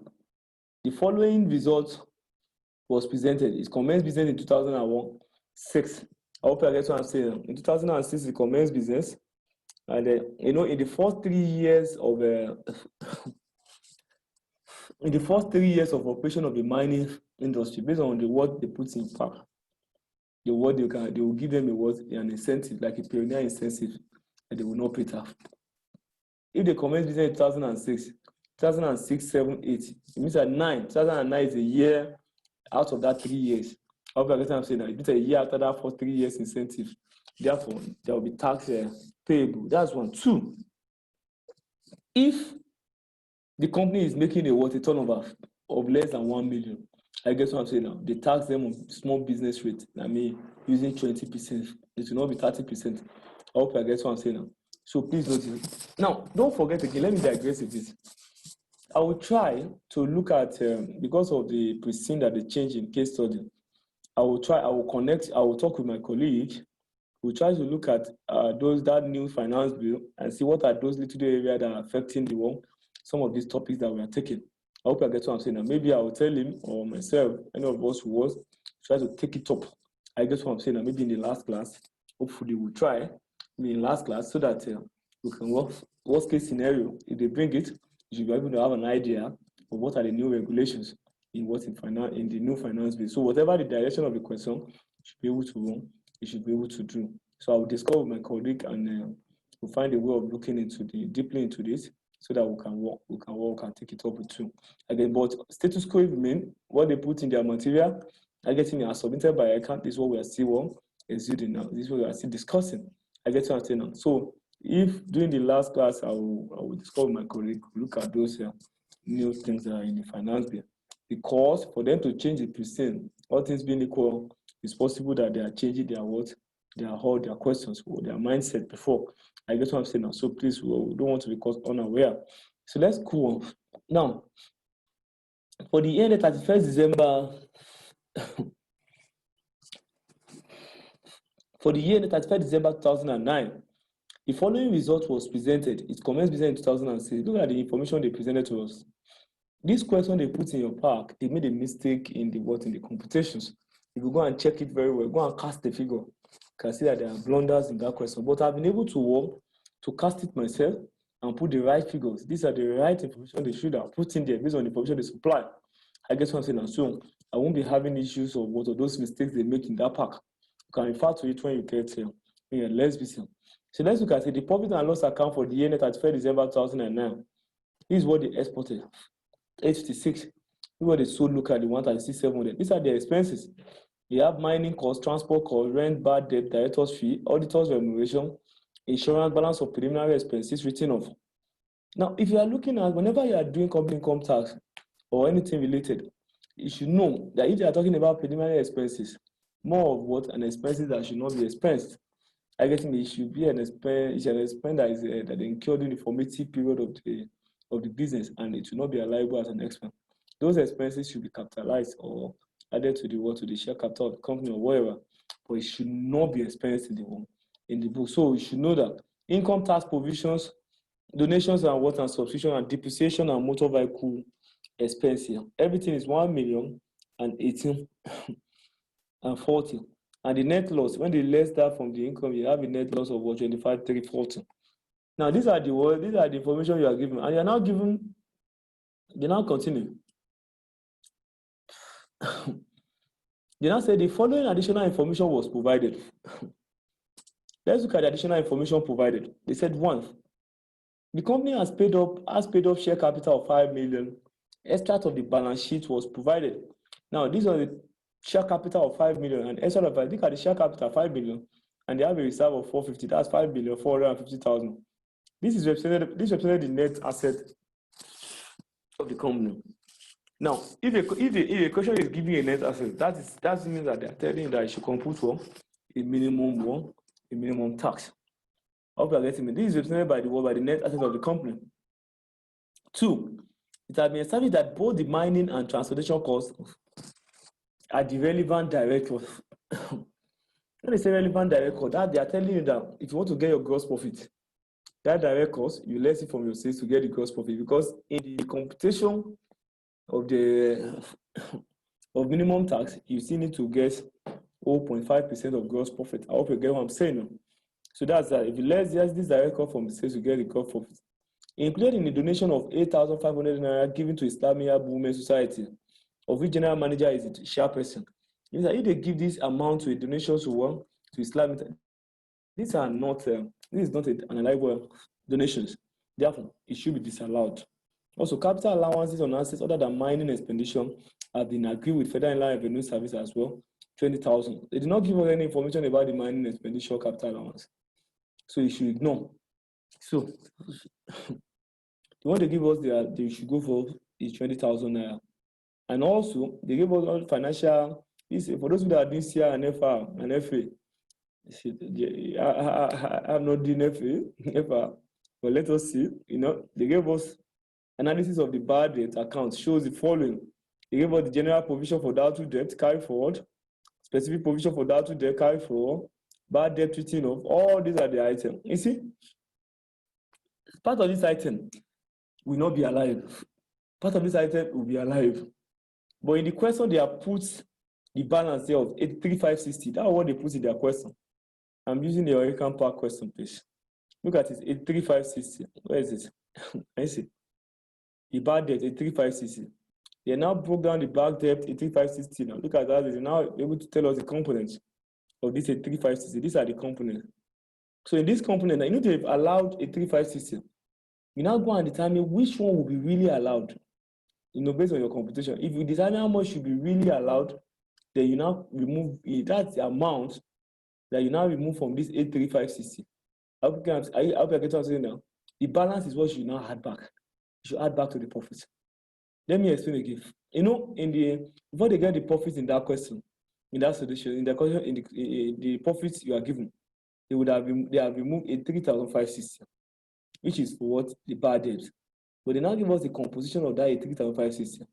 [SPEAKER 1] the following result was presented. It commenced business in 2006. I hope I get what I'm saying. In 2006, it commenced business, and in the first 3 years of in the first 3 years of operation of the mining industry, based on the word they put in pack, they will give them an incentive, like a pioneer incentive, and they will not pay tax. If they commence business in 2006, 7, 8, it means that 2009 is a year out of that 3 years. Obviously, I'm saying that it's a year after that for 3 years incentive. Therefore, there will be tax payable. That's 1. 2, if the company is making a turnover of less than 1 million, I guess what I'm saying now, they tax them on small business rate. I mean, using 20%. It will not be 30%. I hope I guess what I'm saying now. So please notice. Now, don't forget again, let me digress with this. I will try to look at, because of the precedent that they changed in case study, I will talk with my colleague. We'll try to look at that new finance bill and see what are those little areas that are affecting some of these topics that we are taking. I hope I get what I'm saying. And maybe I will tell him or myself, any of us who was, try to take it up. I get what I'm saying. And maybe in the last class, hopefully we'll try in last class so that we can work. Worst case scenario, if they bring it, you should be able to have an idea of what are the new regulations in the new finance bill. So whatever the direction of the question, you should be able to run, you should be able to do. So I will discuss with my colleague and we'll find a way of looking deeply into this so that we can work and take it up with you. Again, but status quo remain, what they put in their material, I get in submitted by account, this is what we are still exuding now. This is what we are still discussing. I get what I'm saying now. So if during the last class, I will discuss with my colleague, look at those new things that are in the finance bill. Because for them to change the percent, all things being equal, it's possible that they are changing their their questions or their mindset before. I guess what I'm saying now. So please, we don't want to be caught unaware. So let's go on. Now, for the year ended 31st December, for the year ended 31st December 2009, the following result was presented. It commenced business in 2006. Look at the information they presented to us. This question they put in your pack, they made a mistake in the computations. If you go and check it very well, go and cast the figure, you can see that there are blunders in that question. But I've been able to cast it myself and put the right figures. These are the right information they should have put in there based on the information they supply. I guess what I'm saying, and so I won't be having issues of what are those mistakes they make in that pack. You can refer to it when you get here. Yeah, let's be simple. So let's look at it. The profit and loss account for the year ended 31st December 2009. This is what they exported. 856. This is what they sold locally, 136,700. These are their expenses. They have mining costs, transport costs, rent, bad debt, director's fee, auditors remuneration, insurance, balance of preliminary expenses written off. Now, if you are looking at whenever you are doing company income tax or anything related, you should know that if you are talking about preliminary expenses, more of what an expenses that should not be expensed. I guess it should be an expense that is that incurred in the formative period of the business, and it should not be liable as an expense. Those expenses should be capitalized or added to the share capital of the company or whatever, but it should not be expensed in the book. So you should know that income tax provisions, donations and what and subscription and depreciation and motor vehicle expense here. Everything is 1,018,040. And the net loss, when they less that from the income, you have a net loss of what 25,340. Now these are the information you are given, and you are now given. They now continue. They now say the following additional information was provided. Let's look at the additional information provided. They said 1, the company has paid up share capital of 5 million. Extract of the balance sheet was provided. Now these are the share capital of 5 million and extract of look at the share capital of 5 million and they have a reserve of 450. That's 5,450,000. This represented the net asset of the company. Now, if a question is giving a net asset, that means that they are telling you that you should compute a minimum tax. I hope you are getting me. This is represented by the net asset of the company. 2, it has been established that both the mining and transportation costs are the relevant direct costs. When they say relevant direct cost, that they are telling you that if you want to get your gross profit, that direct cost, you less it from your sales to get the gross profit, because in the computation of the minimum tax, you still need to get 0.5% of gross profit. I hope you get what I'm saying. So that's that. If you less this direct cost from the sales, you get the gross profit. Included in the donation of 8,500 naira given to Islamia Women's Society, of which general manager is the chairperson. Means that if they give this amount to a donation to Islam, these are not this is not an allowable donations. Therefore, it should be disallowed. Also, capital allowances on assets other than mining expenditure have been agreed with Federal Inland Revenue Service as well, 20,000. They did not give us any information about the mining expenditure capital allowance, so you should ignore. So, the one they give us, they should go for is 20,000 naira. And also, they gave us all financial. For those that are doing CR and FR and FA, I'm not doing FA, but let us see. They gave us analysis of the bad debt account, shows the following. They gave us the general provision for doubtful debt carry forward, specific provision for doubtful debt carry forward, bad debt written off. All these are the items. You see, part of this item will not be alive. part of this item will be alive. But in the question, they have put the balance there of 83,560. That's what they put in their question. I'm using the American Park question, please. Look at it, 83,560. Where is it? I see. The bad debt, 83,560. They now broke down the bad debt, 83,560. Now look at that. They're now able to tell us the components of this 83,560. These are the components. So in this component, you know they've allowed 83,560. You now go and determine which one will be really allowed, based on your computation. If you determine how much should be really allowed, then you now remove it. That's the amount that you now remove from this 83,560. I hope you get what I'm saying now. The balance is what you now add back. You should add back to the profit. Let me explain again. Before they get the profits in that question, in that solution, in the question, in the profits you are given, they have removed 83,560, which is for what? The bad debt. But they now give us the composition of that 83,560.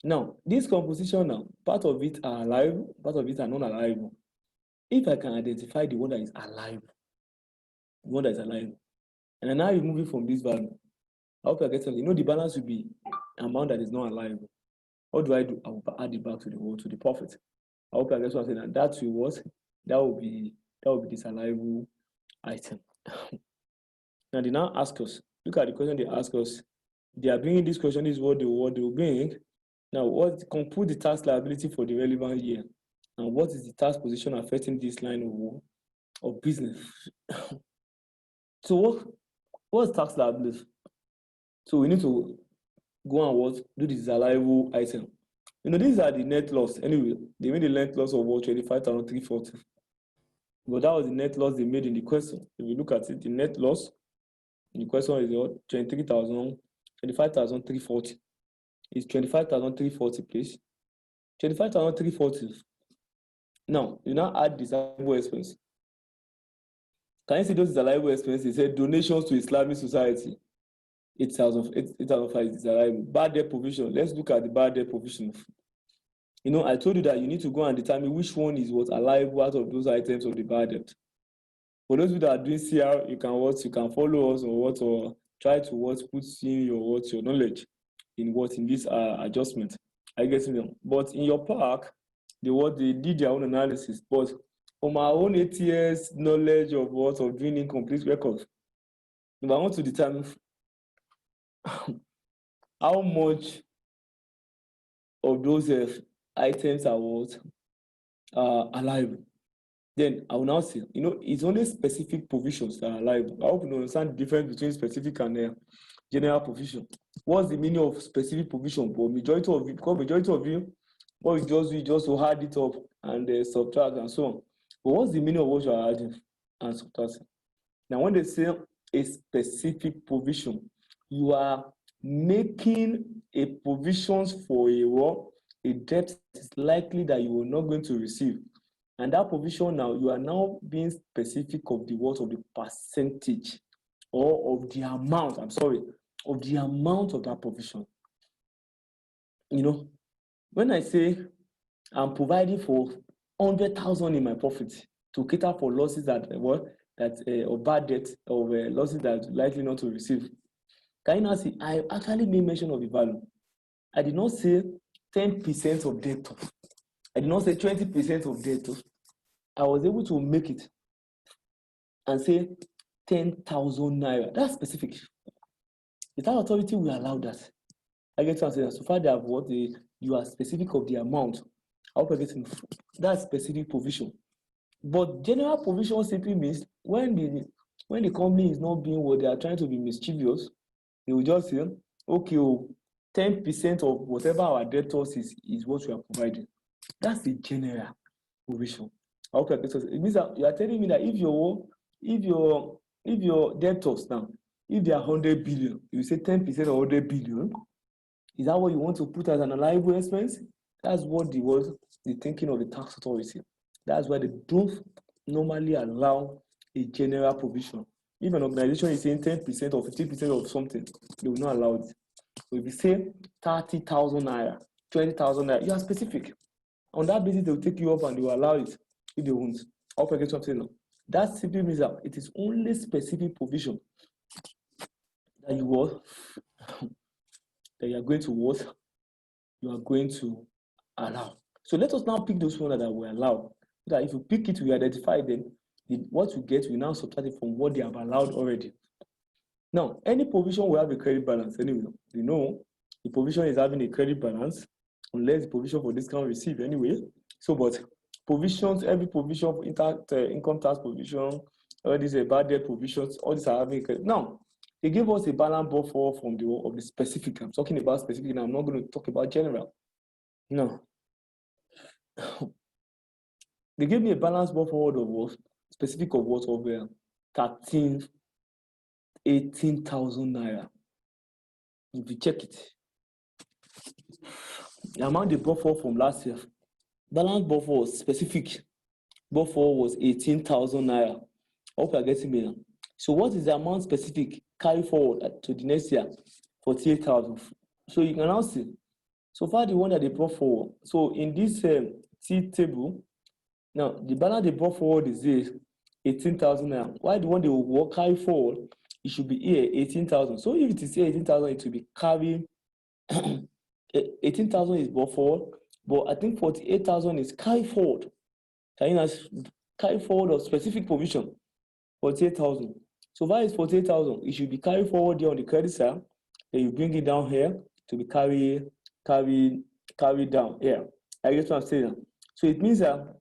[SPEAKER 1] Now, this composition now, part of it are alive, part of it are non-alive. If I can identify the one that is alive, and I now remove it from this value, I hope I get something. The balance will be amount that is not alive. What do? I will add it back to the profit. I hope I get what I'm saying. And that will be this alive item. Now they now ask us. Look at the question they ask us. They are bringing this question. This is what they will bring. Now, compute the tax liability for the relevant year, and what is the tax position affecting this line of business? So what's tax liability? So we need to go and do this allowable item. These are the net loss. Anyway, they made the net loss of 25,340. But that was the net loss they made in the question. If you look at it, the net loss in the question is 25,340. It's 25,340, please. 25,340. Now, you now add this allowable expense. Can you see those allowable expenses? It said donations to Islamic Society. 8,005 is allowable. Bad debt provision. Let's look at the bad debt provision. I told you that you need to go and determine which one is what allowable out of those items of the bad debt. For those of you that are doing CR, you can follow us or try to put in your knowledge in this adjustment. I guess but in your park, they did their own analysis. But from our own 8 years knowledge of doing incomplete records, if I want to determine how much of those items are alive, then I will now say, it's only specific provisions that are alive. I hope you understand the difference between specific and general provision. What's the meaning of specific provision? But majority of you, what we just do is just to add it up and subtract and so on. But what's the meaning of what you are adding and subtracting? Now, when they say a specific provision, you are making a provisions for a debt is likely that you are not going to receive. And that provision now, you are now being specific of the percentage or of the amount, of the amount of that provision. When I say I'm providing for 100,000 in my profit to cater for losses or bad debt or losses that are likely not to receive, can you now see I actually made mention of the value? I did not say 10% of debt. I did not say 20% of debt. I was able to make it and say 10,000 naira. That's specific. The tax authority will allow that. I get to answer. So far, they have you are specific of the amount. I hope I get that specific provision. But general provision simply means when the company is not being what they are trying to be mischievous, they will just say, okay, 10% of whatever our debtors is what we are providing. That's the general provision. I hope I get it means that you are telling me that if your debtors now, if they are 100 billion, you say 10% of 100 billion. Is that what you want to put as an allowable expense? That's what the thinking of the tax authority. That's why they don't normally allow a general provision. If an organization is saying 10% or 15% of something, they will not allow it. So if you say 30,000 naira, 20,000 naira, you are specific. On that basis, they will take you up and they will allow it if they won't. I hope I get what I'm saying now. That simply means that it is only specific provision that that you are going to what? You are going to allow. So let us now pick those ones that we allow. So that if you pick it, we identify them, what you get, we now subtract it from what they have allowed already. Now, any provision will have a credit balance anyway. You know, the provision is having a credit balance unless the provision for discount received anyway. So, but provisions, every provision for income tax provision, all these bad debt provisions, all these are having a credit. Now, they give us a balance buffer from the specific. I'm talking about specific now. I'm not going to talk about general. No. They gave me a balance buffer of what? Specific of what? Of 18,000 naira. If you check it, the amount they buffer from last year, balance buffer was specific. Buffer was 18,000 naira. I hope you are getting me now. So what is the amount specific carry forward to the next year? 48,000. So you can now see. So far the one that they brought forward. So in this T table, now the balance they brought forward is this 18,000 naira. Why the one they will carry forward? It should be here 18,000. So if it is here 18,000, it will be carrying 18,000 is brought forward, but I think 48,000 is carry forward. Can you carry forward of specific provision? 48,000. So why is 48,000? It should be carried forward there on the credit side. Then you bring it down here to be carried down here. I guess what I'm saying. So it means that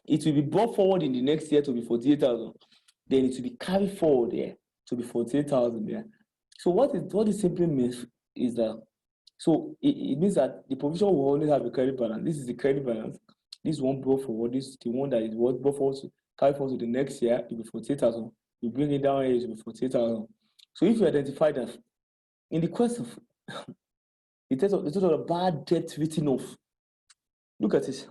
[SPEAKER 1] it will be brought forward in the next year to be 48,000. Then it will be carried forward there to be 48,000 there. So what it simply means is that, so it means that the provision will only have a credit balance. This is the credit balance. This one brought forward. This is the one that is what brought forward to carry forward to the next year. It will be 48,000. You bring it down here, it will be 48,000. So if you identify that in the question, the total of bad debt written off. Look at it.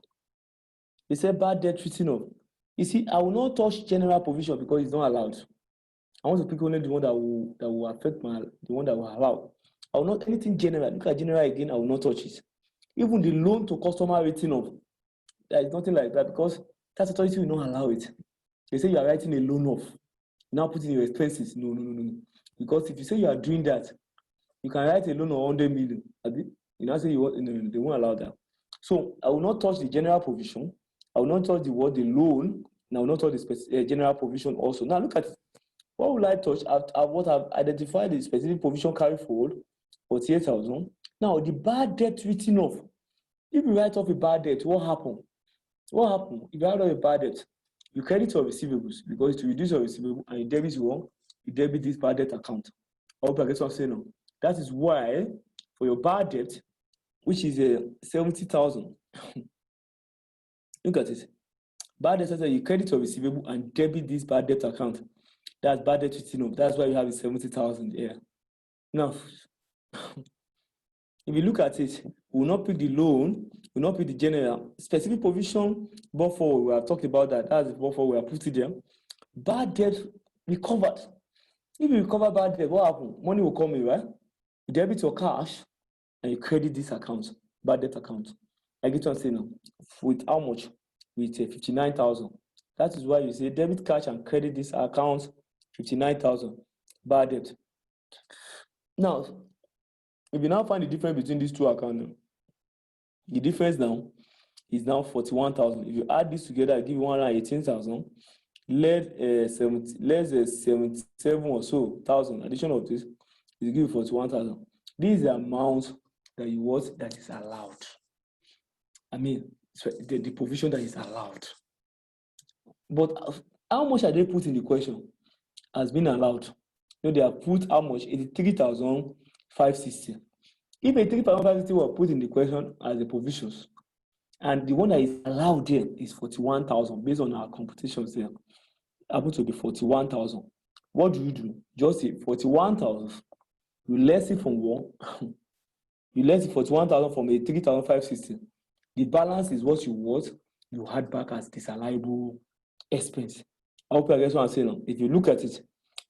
[SPEAKER 1] They said bad debt written off. You see, I will not touch general provision because it's not allowed. I want to pick only the one that will affect the one that will allow. I will not anything general. Look at general again. I will not touch it. Even the loan to customer written off. There is nothing like that because tax authority will not allow it. They say you are writing a loan off. You now put in your expenses. No. Because if you say you are doing that, you can write a loan of 100 million. You now say you want, no, they won't allow that. So I will not touch the general provision. I will not touch the loan. And I will not touch the general provision also. Now look at it. What will I touch? What I've identified the specific provision carry forward, 48,000. Now the bad debt written off. If you write off a bad debt, what happened? What happened? If you write off a bad debt, you credit your receivables because to reduce your receivable and you debit this bad debt account. I hope I get what I'm saying now. That is why for your bad debt, which is 70,000, look at it. Bad debt says that you credit your receivable and debit this bad debt account. That's bad debt written off. That's why you have 70,000 here. Now, if you look at it, we will not pick the loan, we will not pick the general. Specific provision buffer, we have talked about that. That's the buffer we have put it there. Bad debt recovered. If you recover bad debt, what happens? Money will come in, right? You debit your cash and you credit this account, bad debt account. I get what I'm saying now. With how much? With 59,000. That is why you say debit cash and credit this account, 59,000. Bad debt. Now, if you now find the difference between these two accounts, the difference now is now 41,000. If you add this together, I give you 118,000. Less 77 or so thousand. Addition of this is give you 41,000. This is the amount that you want that is allowed. I mean, the provision that is allowed. But how much are they put in the question has been allowed? You know, they have put how much? 83,560. If 83,560 were put in the question as the provisions, and the one that is allowed there is 41,000 based on our computations there, happen to be 41,000. What do? Just say 41,000. You less it from one. You less it 41,000 from 83,560. The balance is what you want. You add back as disallowable expense. I hope you get what I'm saying now. If you look at it,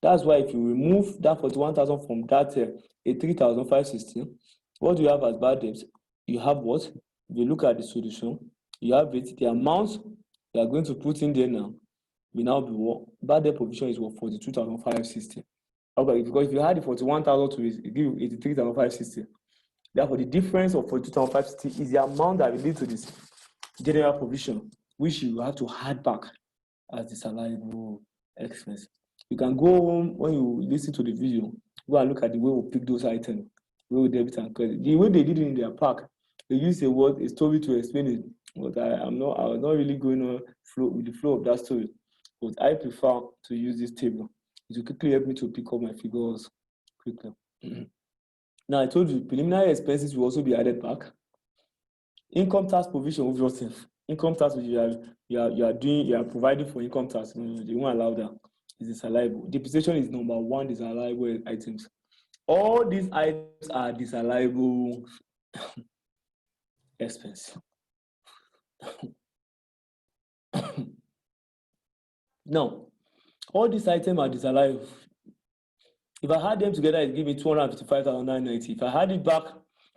[SPEAKER 1] that's why if you remove that 41,000 from that 83,560, what do you have as bad debt? You have what? If you look at the solution, you have it. The amount you are going to put in there now will now be what? Bad debt provision is what? 42,560. Okay, because if you add the 41,000 to it, it gives you 83,560. Therefore, the difference of 42,560 is the amount that relates to this general provision, which you have to add back as the salariable expense. You can go home when you listen to the video, go and look at the way we pick those items, the way we debit and credit. The way they did it in their pack, they used a story to explain it, but I was not really going on with the flow of that story. But I prefer to use this table. It will quickly help me to pick up my figures quickly. Now, I told you, preliminary expenses will also be added back. Income tax provision, obviously. Income tax, you are providing for income tax. They won't allow that. It's disallowable. Depreciation is number one disallowable items. All these items are disallowable expense. Now, all these items are disallowable. If I had them together, it give me 255,990. If I had it back,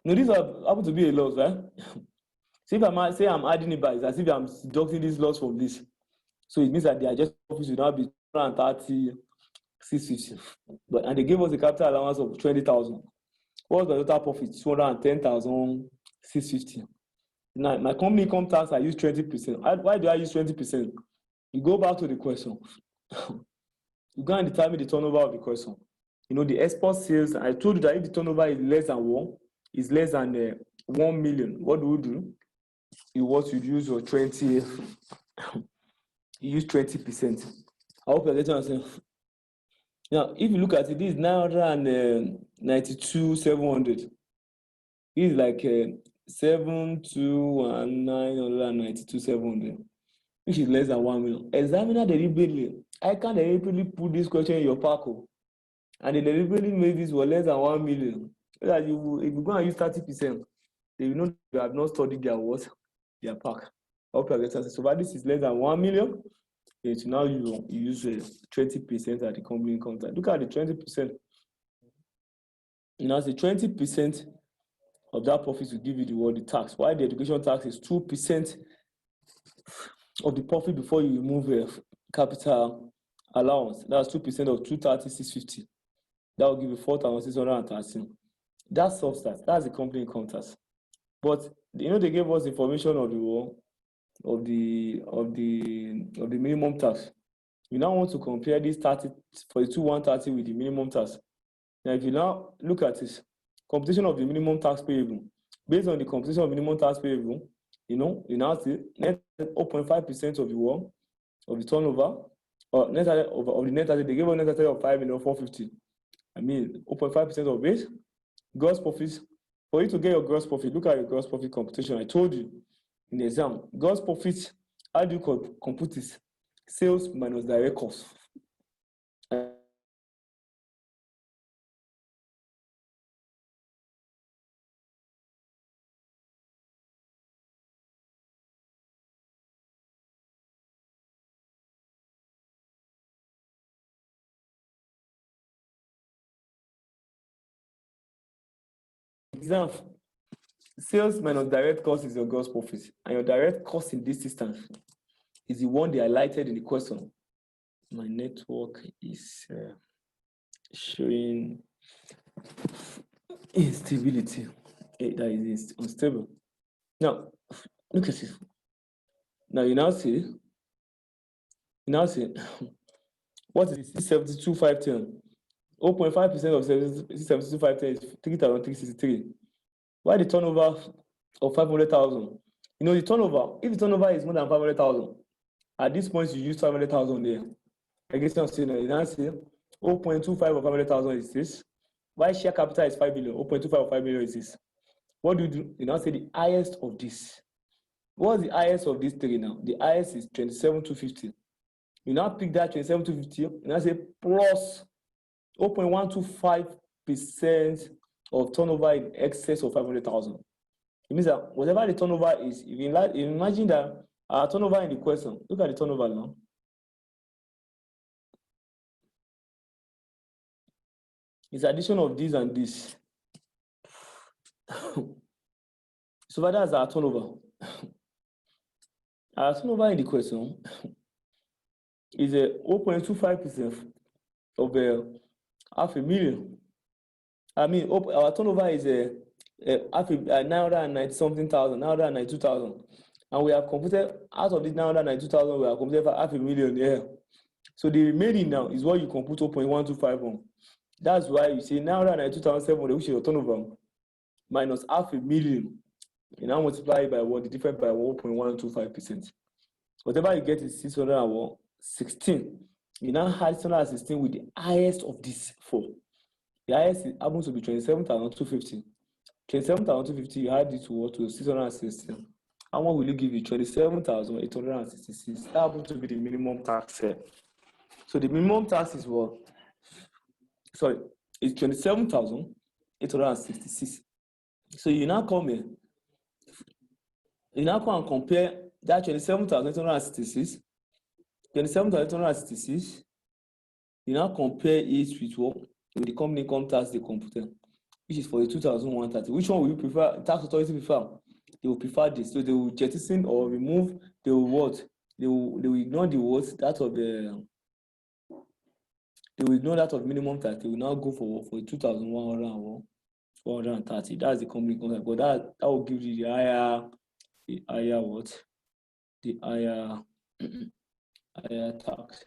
[SPEAKER 1] these happen to be a loss, right? So if I say I'm adding it back, it's as if I'm deducting this loss from this. So it means that the adjusted profit should now be 230,650. And they gave us a capital allowance of 20,000. What was the total profit? 210,650. Now, my company income tax, I use 20%. Why do I use 20%? You go back to the question. You go and determine the turnover of the question. The export sales, I told you that if the turnover is less than 1 million, what do? You use your 20, you use 20%. I hope you're getting what I'm saying. Now, if you look at it, this is 992,700. This is like 7,219,992,700, which is less than 1 million. Examiner deliberately. I can't deliberately put this question in your pack, and they deliberately made this for less than 1 million. So that if you go and use 30%, they will know you have not studied their pack. I hope you're getting it. So far, this is less than 1 million. So now you use 20% at the company income tax. Look at the 20%. Now, the 20% of that profit will give you the tax. Why the education tax is 2% of the profit before you remove capital allowance. That's 2% of 230,650. That will give you 4,613. That's substance. That's the company income tax. But they gave us information of the minimum tax. You now want to compare this 42,130 with the minimum tax. Now, if you now look at this, computation of the minimum tax payable, based on the computation of minimum tax payable, you now see net 0.5% of the turnover, or net of the net asset. They gave us net asset of 5,450,000. I mean, 0.5% of it. Gross profit. For you to get your gross profit, look at your gross profit computation. I told you in the exam, gross profit, how do you compute this? Sales minus direct cost. Exam, sales minus direct cost is your gross profit, and your direct cost in this instance is the one they highlighted in the question. My network is showing instability. That is unstable. Now, look at this. Now you now see, what is this? 72,510. 0.5% of 72,510 is 3,363. Why the turnover of 500,000? The turnover, if the turnover is more than 500,000, at this point you use 500,000 there. I guess I'm saying, you now see 0.25 of 500,000 is this. Why share capital is 5 billion? 0.25 of 5 billion is this. What do? You now say the highest of this. What's the highest of these three now? The highest is 27,250. You now pick that 27,250, you now say plus 0.125% of turnover in excess of 500,000. It means that whatever the turnover is, if you imagine that our turnover in the question, look at the turnover now. It's addition of this and this. So that's our turnover. Our turnover in the question is a 0.25% of 500,000. I mean, our turnover is 990 something thousand, 992,000. And we have completed, out of this 992,000, we have completed 500,000 here. So the remaining now is what you can put 0.125 on. That's why you see 992,700, which is your turnover, minus 500,000. You now multiply it by what? The difference by 1.125%. Whatever you get is 616. You now add 616 with the highest of these four. The highest happens to be 27,250. 27,250, you add it to 616. How much will you give you? 27,866. That happens to be the minimum tax here. So the minimum tax is what? Sorry, it's 27,866. So you now come here. You now come and compare that 27,866. 27,866. You now compare it with what? With the company income tax they computed, which is for the 2,130. Which one will you prefer? Tax authority prefer? They will prefer this. So they will jettison or remove. They will what? They will ignore the what? That of the. They will ignore that of minimum tax. They will now go for 2,130. That's the company income tax. But that will give you the higher what? The higher tax.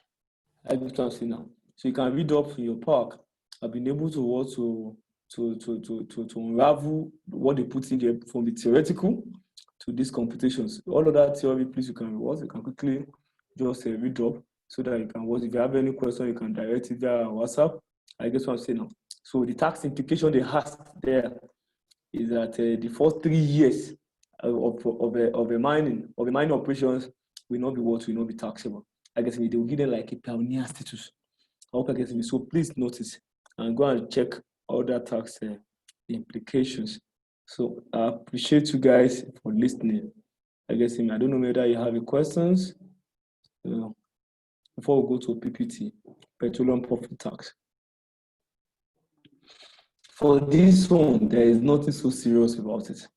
[SPEAKER 1] I can see now. So you can read up in your park. I've been able to unravel what they put in there from the theoretical to these computations. All of that theory, please, you can quickly just read up so that you can watch. If you have any question, you can direct it via WhatsApp. I guess what I'm saying now. So the tax implication they have there is that the first 3 years of the mining operations will not be taxable. I guess they will give them like a pioneer status. Okay, so please notice and go and check all that tax implications. So I appreciate you guys for listening. I guess I don't know whether you have any questions before we go to PPT, petroleum profit tax. For this one, there is nothing so serious about it.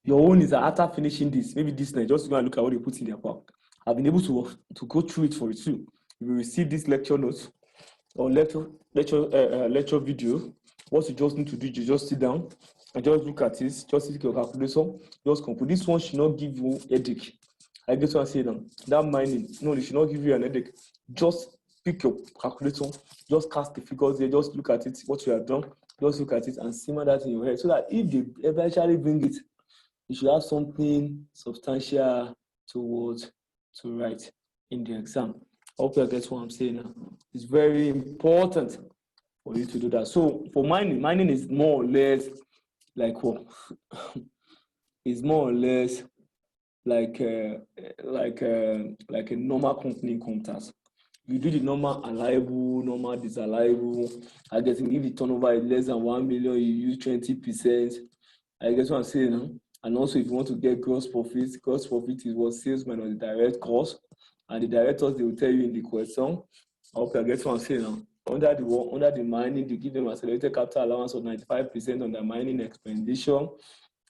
[SPEAKER 1] Your own is that after finishing this, maybe this night, just go and look at what they put in their pack. I've been able to go through it for you too. You will receive this lecture notes or lecture video. What you just need to do, you just sit down and just look at it, just take your calculator, just compute. This one should not give you a headache. I guess what I'm saying now. That mining, no, it should not give you an headache. Just pick your calculator, just cast the figures there, just look at it, what you have done, just look at it and simmer that in your head so that if they eventually bring it, you should have something substantial to write in the exam. I hope you get what I'm saying now. It's very important for you to do that. So for mining is more or less like what? It's more or less like a normal company income tax. You do the normal allowable, normal disallowable. I guess if the turnover is less than 1 million, you use 20%. I guess what I'm saying now. And also, if you want to get gross profit is what sales minus the direct cost. And the directors, they will tell you in the question. I hope you get what I'm saying now. Under the mining, they give them accelerated capital allowance of 95% on their mining expenditure.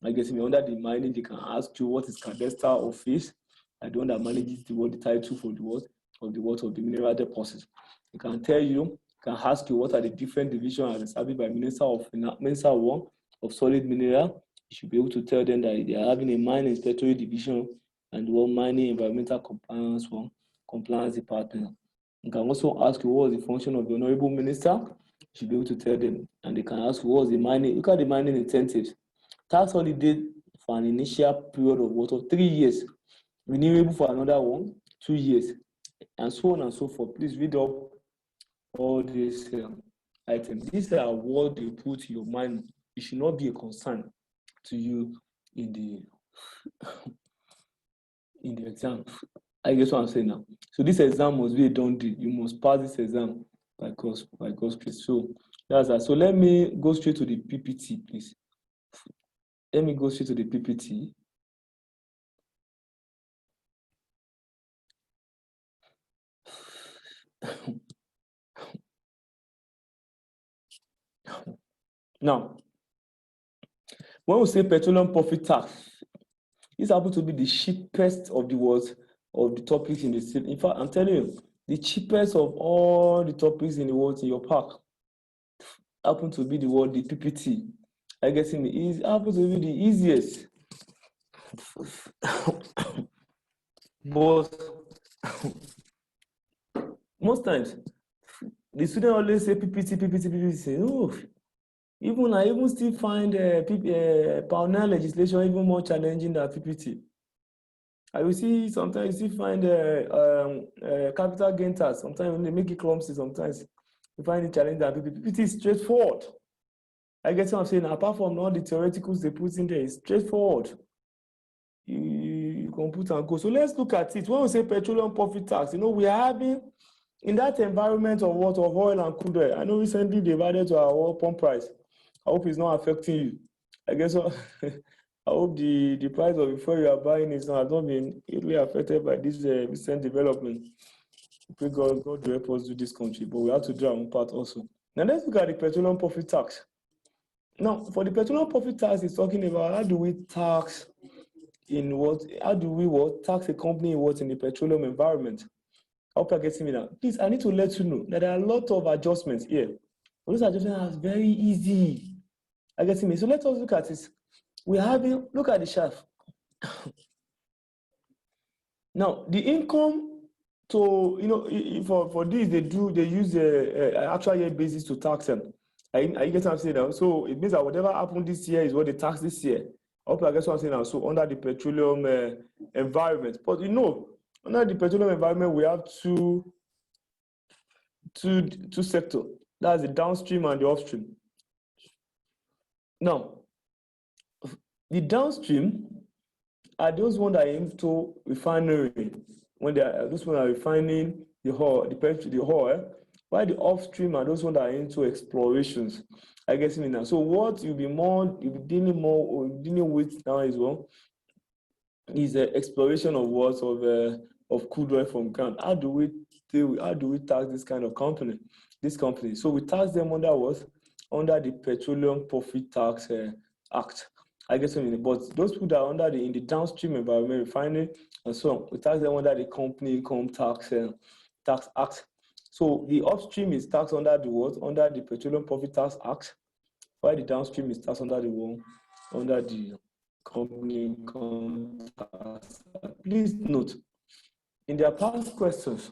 [SPEAKER 1] I guess under the mining, they can ask you what is cadastral office. I don't that manages the title for the mineral deposit. They can tell you, can ask you what are the different divisions established by Minister 1 of solid mineral. You should be able to tell them that they are having a mining inspectorate division and one mining environmental compliance department. You can also ask you what is the function of the honorable minister. You should be able to tell them, and they can ask you what is the mining. Look at the mining incentives. Tax holiday for an initial period of 3 years, renewable for another 2 years, and so on and so forth. Please read up all these items. These are what they put in your mind. It should not be a concern to you in the exam. I guess what I'm saying now. So this exam must be a done deal. You must pass this exam by God's grace. So that's that. So let me go straight to the PPT, please. Let me go straight to the PPT. Now, when we say petroleum profit tax, this happens to be the cheapest of the topics in the. In fact, I'm telling you, the cheapest of all the topics in the world in your pack. happen to be the word, the PPT. I guess it is happen to be the easiest. But most times, the student always say PPT, PPT, PPT. Say, oh, I even still find pioneer legislation even more challenging than PPT. I will see sometimes you find capital gain tax. Sometimes they make it clumsy. Sometimes you find it challenging than PPT. PPT is straightforward. I guess what I'm saying. Apart from all the theoreticals they put in there, it's straightforward. You can put and go. So let's look at it. When we say petroleum profit tax, we are having in that environment of what of oil and crude oil. I know recently they've added to our oil pump price. I hope it's not affecting you. I guess I hope the price of the fuel you are buying is not been really affected by this recent development. Pray God will help us do this country, but we have to do our own part also. Now let's look at the petroleum profit tax. Now, for the petroleum profit tax, it's talking about how do we tax in what? How do we tax a company in what in the petroleum environment? I hope you're getting me now. Please, I need to let you know that there are a lot of adjustments here. But those adjustments are very easy. I get me. So let us look at it. Look at the chart. Now, the income for this, they use the actual year basis to tax them. Are you getting what I'm saying now? So it means that whatever happened this year is what they tax this year. I hope I get what I'm saying now. So under the petroleum environment, but under the petroleum environment, we have two sectors. That's the downstream and the upstream. Now, the downstream are those ones that are into refinery, when they are those ones that are refining the oil, while the upstream are those ones that are into explorations. I guess now. So what you'll be dealing with now as well is the exploration of what of crude oil from ground. How do we tax this kind of company? So we tax them under what? Under the Petroleum Profit Tax Act. I guess but those people that are in the downstream environment, refining and so on, we tax them under the Company Income Tax Act. So the upstream is taxed under the what? Under the Petroleum Profit Tax Act, while the downstream is taxed under the Company Income Tax Act. Please note, in their past questions,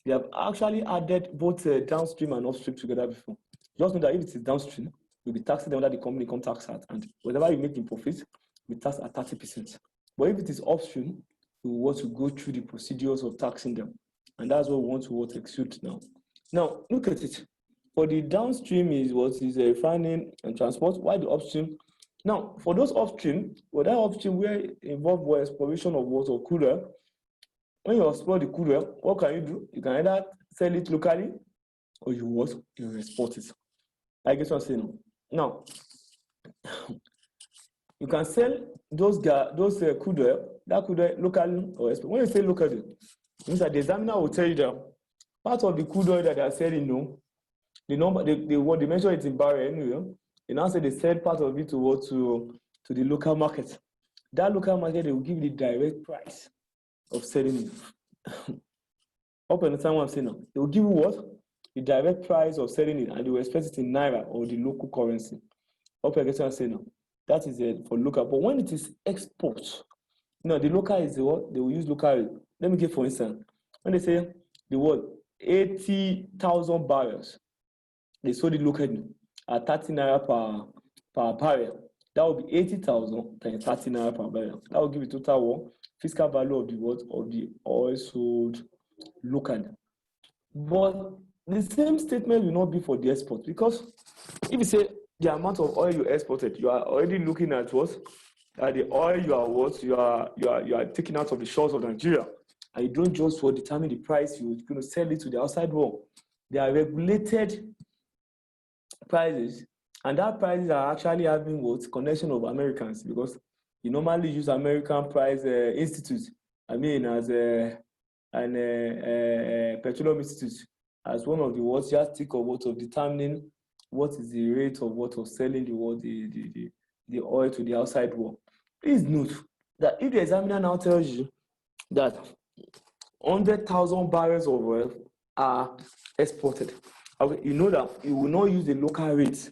[SPEAKER 1] they have actually added both downstream and upstream together before. Just know that if it is downstream, you'll be taxing them under the Company Income Tax Act, and whatever you make in profit, you'll be taxed at 30%. But if it is upstream, you want to go through the procedures of taxing them, and that's what we want to execute now. Now, look at it. For the downstream is what is refining and transport, while the upstream. Now, for those upstream, where involved with exploration of water or crude oil, when you explore the crude oil, what can you do? You can either sell it locally or you export it. I guess what I'm saying. Now, you can sell those crude oil, locally or export. When you say locally, it means that the examiner will tell you that part of the crude oil that they are selling, the number they measure it in barrel anyway. They now say they sell part of it to the local market. That local market, they will give you the direct price of selling it. Up and time what I'm saying now. They will give you what? The direct price of selling it, and they will express it in naira or the local currency. Up and what I'm saying now. That is for local. But when it is export, the local is what? They will use local. Let me give for instance. When they say the word 80,000 barrels, they sold it locally at 30 naira per barrel. That will be 80,000 times 30 naira per barrel. That will give a total fiscal value of the oil sold locally. But the same statement will not be for the export, because if you say the amount of oil you exported, you are already looking at what? The oil you are taking out of the shores of Nigeria, and you don't just determine the price you're going to sell it to the outside world. They are regulated prices, and that prices are actually having connection of Americans, because you normally use American Price Institute. I mean, as an petroleum institute, as one of the yardstick of determining what is the rate of selling the oil to the outside world. Please note that if the examiner now tells you that 100,000 barrels of oil are exported, you know that you will not use the local rate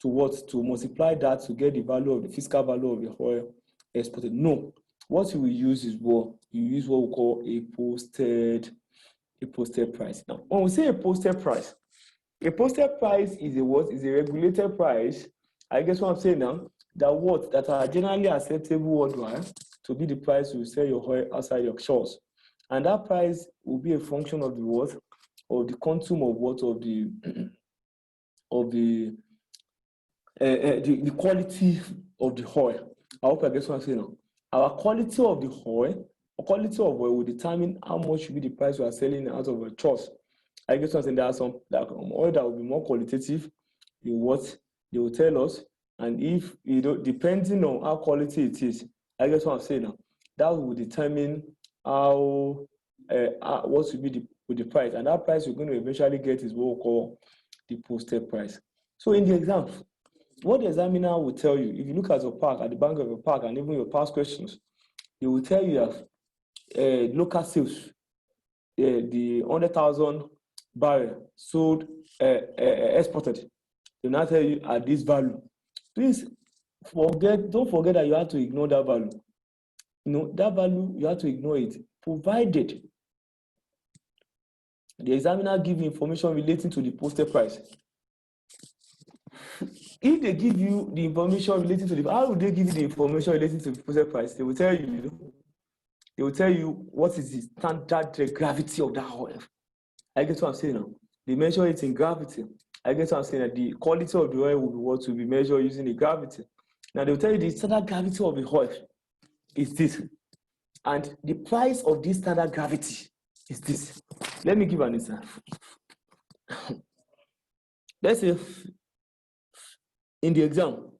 [SPEAKER 1] to what? To multiply that to get the value of the physical value of the oil exported. No. What you will use is what? You use what we call a posted price. Now, when we say a posted price is a what? Is a regulated price. I guess what I'm saying now, that are generally acceptable worldwide to be the price you sell your oil outside your shores. And that price will be a function of the what? Of the quantum of what? Of the the quality of the oil. I hope I guess what I'm saying now. Our quality of the oil, will determine how much should be the price we are selling out of a trust. I guess what I'm saying, there are some oil that will be more qualitative in what they will tell us, and if you know, depending on how quality it is, I guess what I'm saying now, that will determine how what should be the price, and that price you're going to eventually get is what we call the posted price. So in the exam, what the examiner will tell you, if you look at your park, at the back of your park, and even your past questions, they will tell you that local sales, the 100,000 barrel sold, exported. They will not tell you at this value. Please don't forget that you have to ignore that value. You know, that value, you have to ignore it, provided the examiner gives you information relating to the posted price. If they give you the information relating to the, how would they give you the information relating to the posted price? They will tell you what is the standard gravity of that oil. I guess what I'm saying now. They measure it in gravity. I guess what I'm saying, that the quality of the oil will be what will be measured using the gravity. Now they will tell you the standard gravity of the oil is this, and the price of this standard gravity is this. Let me give an example. Let's say in the exam,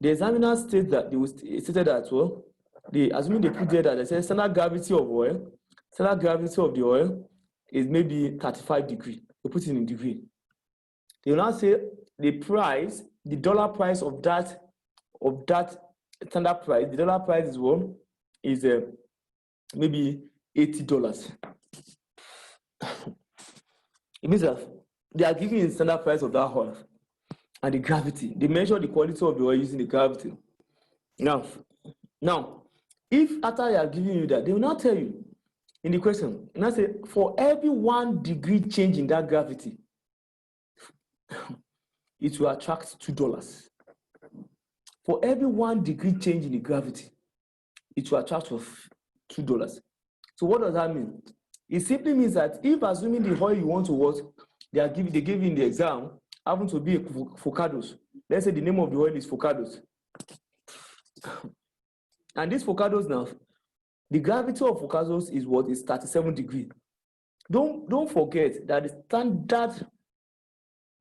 [SPEAKER 1] the examiner stated that well, assuming they put there that they say standard gravity of the oil is maybe 35 degrees. They put it in degree. They will now say the dollar price of that standard price, the dollar price is what? Is maybe $80. It means that they are giving you the standard price of that oil and the gravity. They measure the quality of the oil using the gravity. Now, if after they are giving you that, they will not tell you in the question, and I say, for every 1 degree change in that gravity, it will attract $2. For every 1 degree change in the gravity, it will attract $2. So what does that mean? It simply means that if, assuming the oil you want to what they give you in the exam happen to be a Focados. Let's say the name of the oil is Focados. And this Focados now, the gravity of Focados is what? Is 37 degrees. Don't forget that the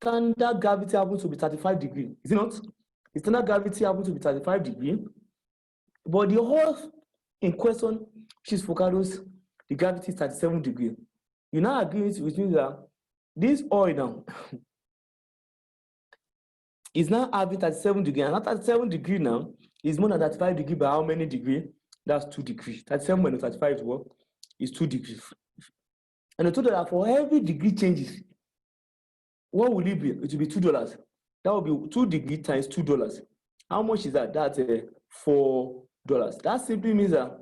[SPEAKER 1] standard gravity happens to be 35 degrees. Is it not? The standard gravity happens to be 35 degrees. But the oil in question, which is Focados, the gravity is 37 degrees. You now agree with me that this oil now is now having 37 degrees, and that 37 degrees now is more than 35 degrees by how many degrees? That's 2 degrees. 37 minus 35 is what? Is 2 degrees. And I told you that for every degree changes, what will it be? It will be $2. That will be 2 degrees times $2. How much is that? That's $4. That simply means that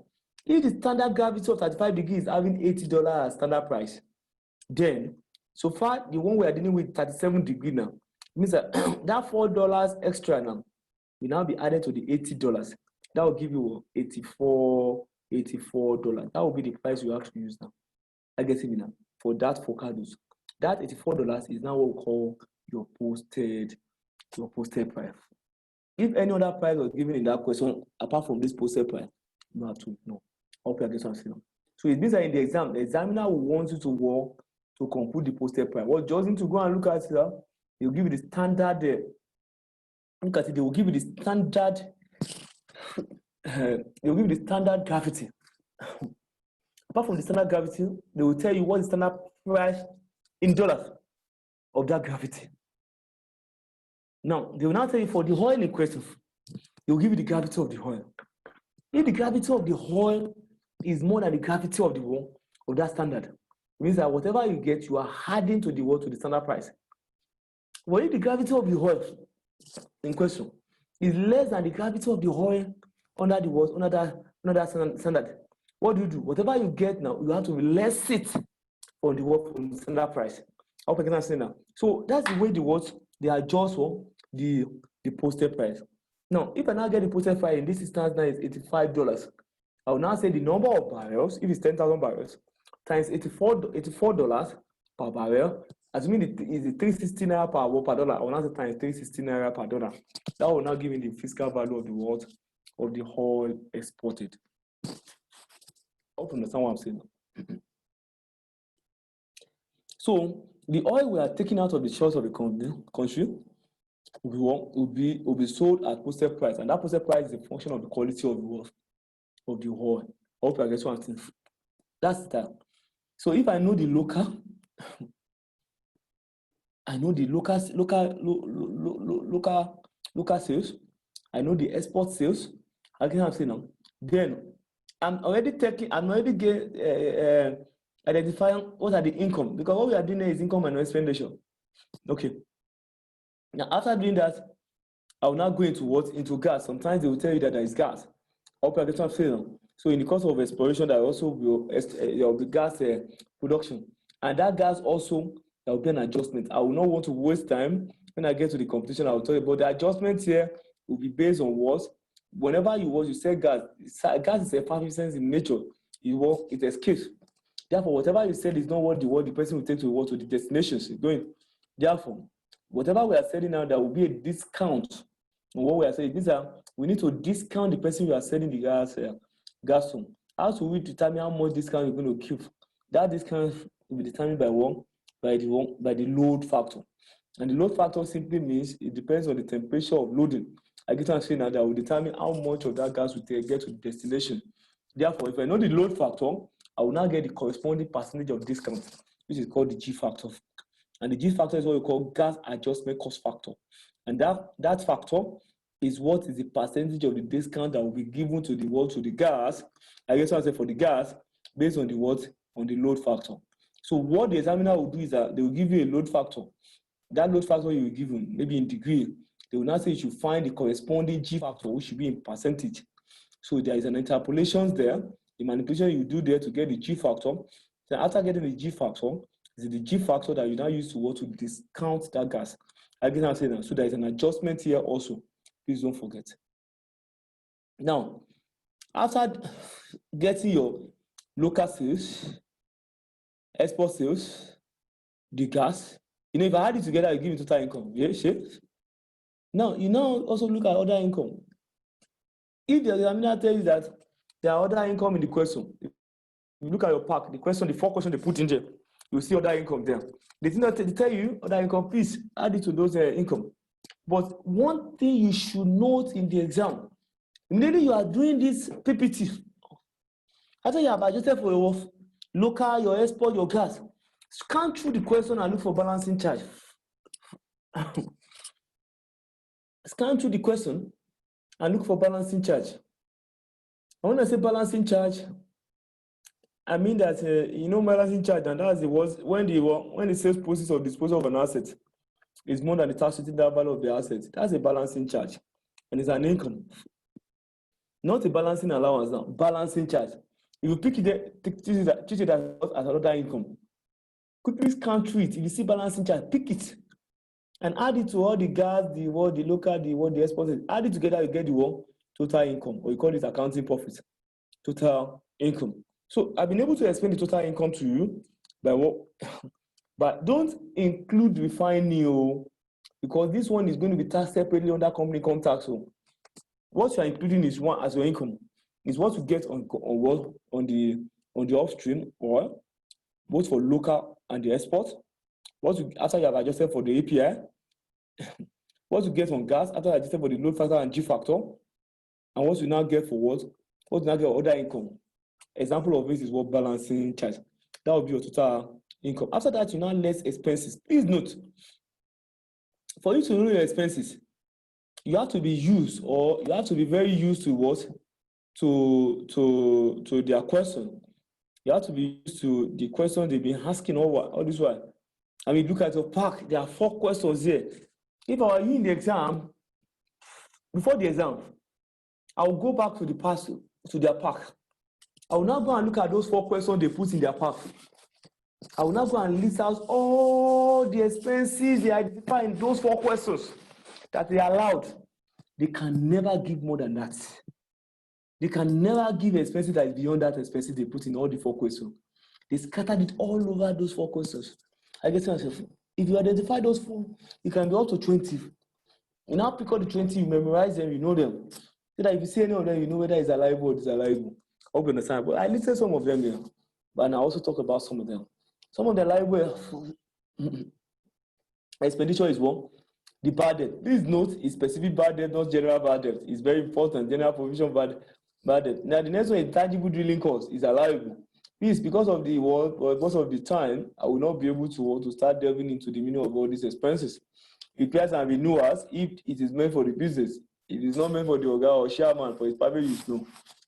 [SPEAKER 1] if the standard gravity of 35 degrees is having $80 as standard price, then so far the one we are dealing with 37 degrees now means that that $4 extra now will now be added to the $80. That will give you $84. That will be the price you have to use now. I guess it now for that Focados. That $84 is now what we call your posted price. If any other price was given in that question apart from this posted price, you have to know. Hope you get what I'm saying. So it means that in the exam, the examiner will want you to work to compute the posted price. Well, just need to go and look at it. They will give you the standard. Look at it. They will give you the standard. They will give you the standard gravity. Apart from the standard gravity, they will tell you what is the standard price in dollars of that gravity. Now, they will now tell you for the oil in question, they will give you the gravity of the oil. If the gravity of the oil is more than the gravity of the that standard, it means that whatever you get, you are adding to the standard price. But if the gravity of the oil in question is less than the gravity of the oil under the what, under that standard, what do? Whatever you get now, you have to less it on the what, from the standard price. I hope I can understand now. So that's the way they adjust for the posted price. Now, if I now get the posted price in this instance now is $85, I will now say the number of barrels, if it's 10,000 barrels, times $84 per barrel, assuming it is the 360 naira per dollar, I will now say times 360 naira per dollar. That will now give me the fiscal value of the what? Of the oil exported. I hope you understand what I'm saying. So the oil we are taking out of the shores of the country will be sold at posted price, and that posted price is a function of the quality of the oil. I hope I get one thing. That's that. So if I know the local, I know the local sales, I know the export sales. I can have say now. Then I'm already identifying what are the income, because what we are doing is income and expenditure. Okay. Now after doing that, I will now go into gas. Sometimes they will tell you that there is gas. I hope I get what I'm saying now. So in the course of exploration, there also will be gas production, and that gas also there will be an adjustment. I will not want to waste time. When I get to the competition, I will tell you, but the adjustment here will be based on what? Whenever you sell gas, gas is a effervescence in nature. It escapes. Therefore, whatever you sell is not what the person will take to the destinations going. Therefore, whatever we are selling now, there will be a discount on what we are selling. We need to discount the person you are selling the gas from. How do we determine how much discount you're going to keep? That discount will be determined by the load factor. And the load factor simply means it depends on the temperature of loading. I get to say now that will determine how much of that gas will get to the destination. Therefore, if I know the load factor, I will now get the corresponding percentage of discount, which is called the G factor. And the G factor is what we call gas adjustment cost factor. And that factor is what is the percentage of the discount that will be given to the gas. I guess I say for the gas based on the load factor. So what the examiner will do is that they will give you a load factor. That load factor you will give them, maybe in degree, they will now say you should find the corresponding G factor, which should be in percentage. So there is an interpolation there, the manipulation you do there to get the G factor. Then after getting the G factor, is the G factor that you now use to discount that gas. Again, I'll say that. So there is an adjustment here also. Please don't forget. Now, after getting your local sales, export sales, the gas, if I add it together, I give you total income. Yeah, shape. Now, you now also look at other income. If the examiner tells you that there are other income in the question, if you look at your pack, the 4 questions they put in there, you see other income there. They did not tell you other income, please add it to those income. But one thing you should note in the exam, immediately you are doing this PPT, after you have adjusted for your local, your export, your gas, scan through the question and look for balancing charge. Scan through the question and look for balancing charge. And when I say balancing charge, I mean that balancing charge, and that's when the sales process or disposal of an asset is more than the tax receivable value of the asset. That's a balancing charge, and it's an income, not a balancing allowance. Now, balancing charge. If you pick it, treat it as another income. Quickly scan through it. If you see balancing charge, pick it and add it to all the gas, the local, the export. Add it together, you get the total income, or you call it accounting profit. Total income. So I've been able to explain the total income to you but don't include refining, because this one is going to be taxed separately under company income tax. So what you are including is one as your income, is what you get on the upstream oil, both for local and the export. After you have adjusted for the API, what you get on gas after adjusted for the load factor and G factor, and what you now get for what you now get other income. Example of this is what balancing charge. That will be your total income. After that, you now less expenses. Please note, for you to know your expenses, you have to be very used to what? To their question. You have to be used to the question they've been asking all this while. I mean, look at your park. There are 4 questions here. If I were you in the exam, before the exam, I will go back to the past, to their park. I will now go and look at those 4 questions they put in their park. I will now go and list out all the expenses they identify in those 4 questions that they are allowed. They can never give more than that. They can never give expenses that is beyond that expenses they put in all the 4 questions. They scattered it all over those 4 questions. I guess myself, if you identify those 4, you can be up to 20. You now pick up the 20, you memorize them, you know them. So that if you see any of them, you know whether it's alive or disalignable. I hope you understand. But I listed some of them here. But I also talk about some of them. Some of the liable expenditure is one. The bad debt. Please note, is specific bad debt, not general bad debt. It's very important. General provision bad debt. Now the next one, intangible drilling cost, is allowable. Please, because of the work or because of the time, I will not be able to start delving into the meaning of all these expenses. Repairs and renewals, if it is meant for the business. It is not meant for the oga or chairman for his private use. No,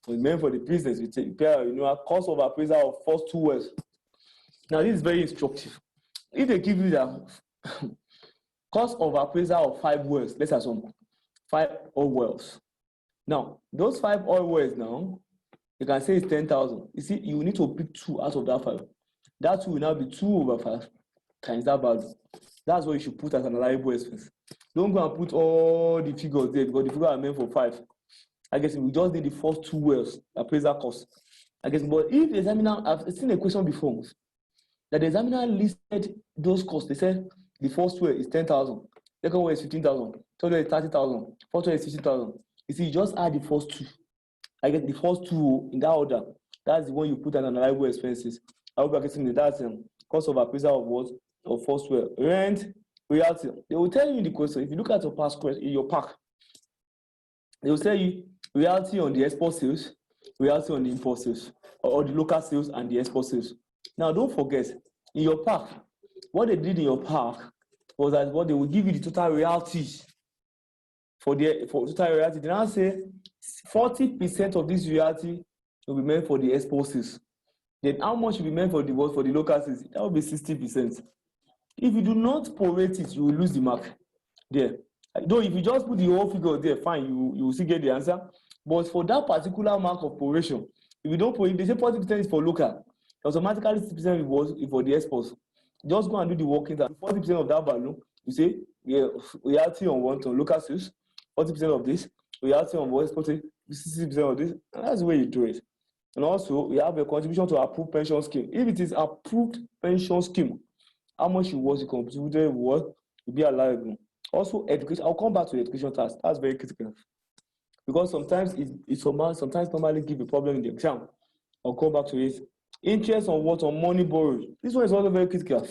[SPEAKER 1] it's meant for the business. We take repair and renewal, cost of appraisal of first 2 wells. Now this is very instructive. If they give you the cost of appraisal of 5 wells, let's assume 5 oil wells. Now those 5 oil wells now, you can say it's 10,000. You see, you need to pick 2 out of that 5. That 2 will now be 2 over 5 times that value. That's what you should put as an allowable expense. Don't go and put all the figures there because the figures are meant for 5. I guess we just need the first 2 wells, appraisal cost. I guess, but if the examiner, I've seen a question before that the examiner listed those costs. They said the first well is 10,000, second well is 15,000, third well is 30,000, fourth well is 16,000. You see, you just add the first 2. I get the first 2 in that order. That's the one you put as an allowable expenses. I hope you're getting it. That's cost of appraisal of what? Of first well. Rent, royalty. They will tell you in the question, if you look at your past question, in your pack, they will tell you royalty on the export sales, royalty on the import sales, or the local sales and the export sales. Now, don't forget, in your pack, what they did in your pack was that what they will give you the total royalties for total royalty. They now say 40% of this royalty will be meant for the export sales. Then how much will be meant for the local sales? That will be 60%. If you do not prorate it, you will lose the mark there. Though if you just put the whole figure there, fine, you will still get the answer. But for that particular mark of proration, if you don't prorate, they say 40% is for local, automatically 60% is for the exports. Just go and do the working. 40% of that value, you say, yeah, royalty on what? On local sales, 40% of this, royalty on what? 60% of this, and that's the way you do it. And also, we have a contribution to approved pension scheme. If it is approved pension scheme, how much you was contributed will be allowable. Also, education. I'll come back to the education tax. That's very critical because sometimes sometimes normally give a problem in the exam. I'll come back to it. Interest on what? On money borrowed. This one is also very critical.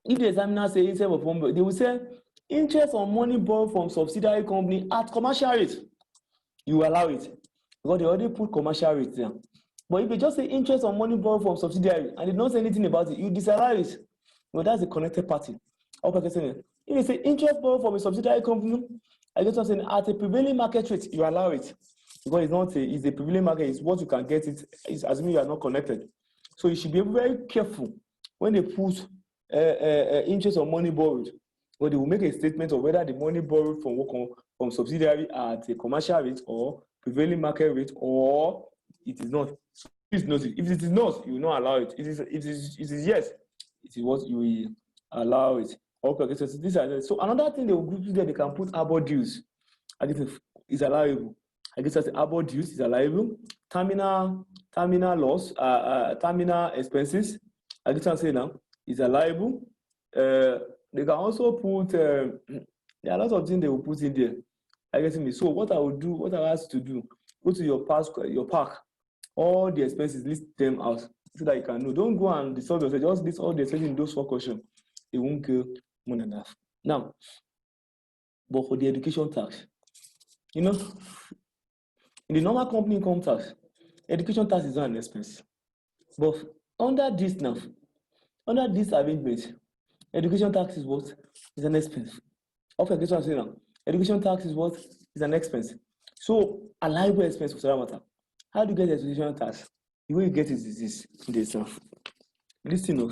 [SPEAKER 1] If the examiner says interest upon, they will say interest on money borrowed from subsidiary company at commercial rate. You allow it because they already put commercial rate there. But if they just say interest on money borrowed from subsidiary and they don't say anything about it, you disallow it. Well, that's a connected party. If they say interest borrowed from a subsidiary company, I just saying at a prevailing market rate, you allow it. Because it's a prevailing market, it's what you can get it, it's assuming you are not connected. So you should be very careful when they put interest on money borrowed, but they will make a statement of whether the money borrowed from subsidiary at a commercial rate or prevailing market rate or it is not. So please note it. If it is not, you will not allow it. It is yes, it is what you will allow it. Okay, so another thing they will group there, they can put arbor dues. I guess is allowable. I guess that's arbor dues is allowable. Terminal loss, terminal expenses. I guess I'm saying now is allowable. They can also put there are a lot of things they will put in there. I guess me. So what I will do, what I ask you to do, go to your park, all the expenses, list them out so that you can know. Don't go and dissolve yourself. Just list all the expenses in those 4 questions. It won't go more than enough. Now, but for the education tax, in the normal company income tax, education tax is not an expense. But under this arrangement, education tax is what? Is an expense. Okay, guess what I'm saying now? Education tax is what? Is an expense. So, a liable expense for that matter. How do you get education tax? The way you get it is this. Listen up.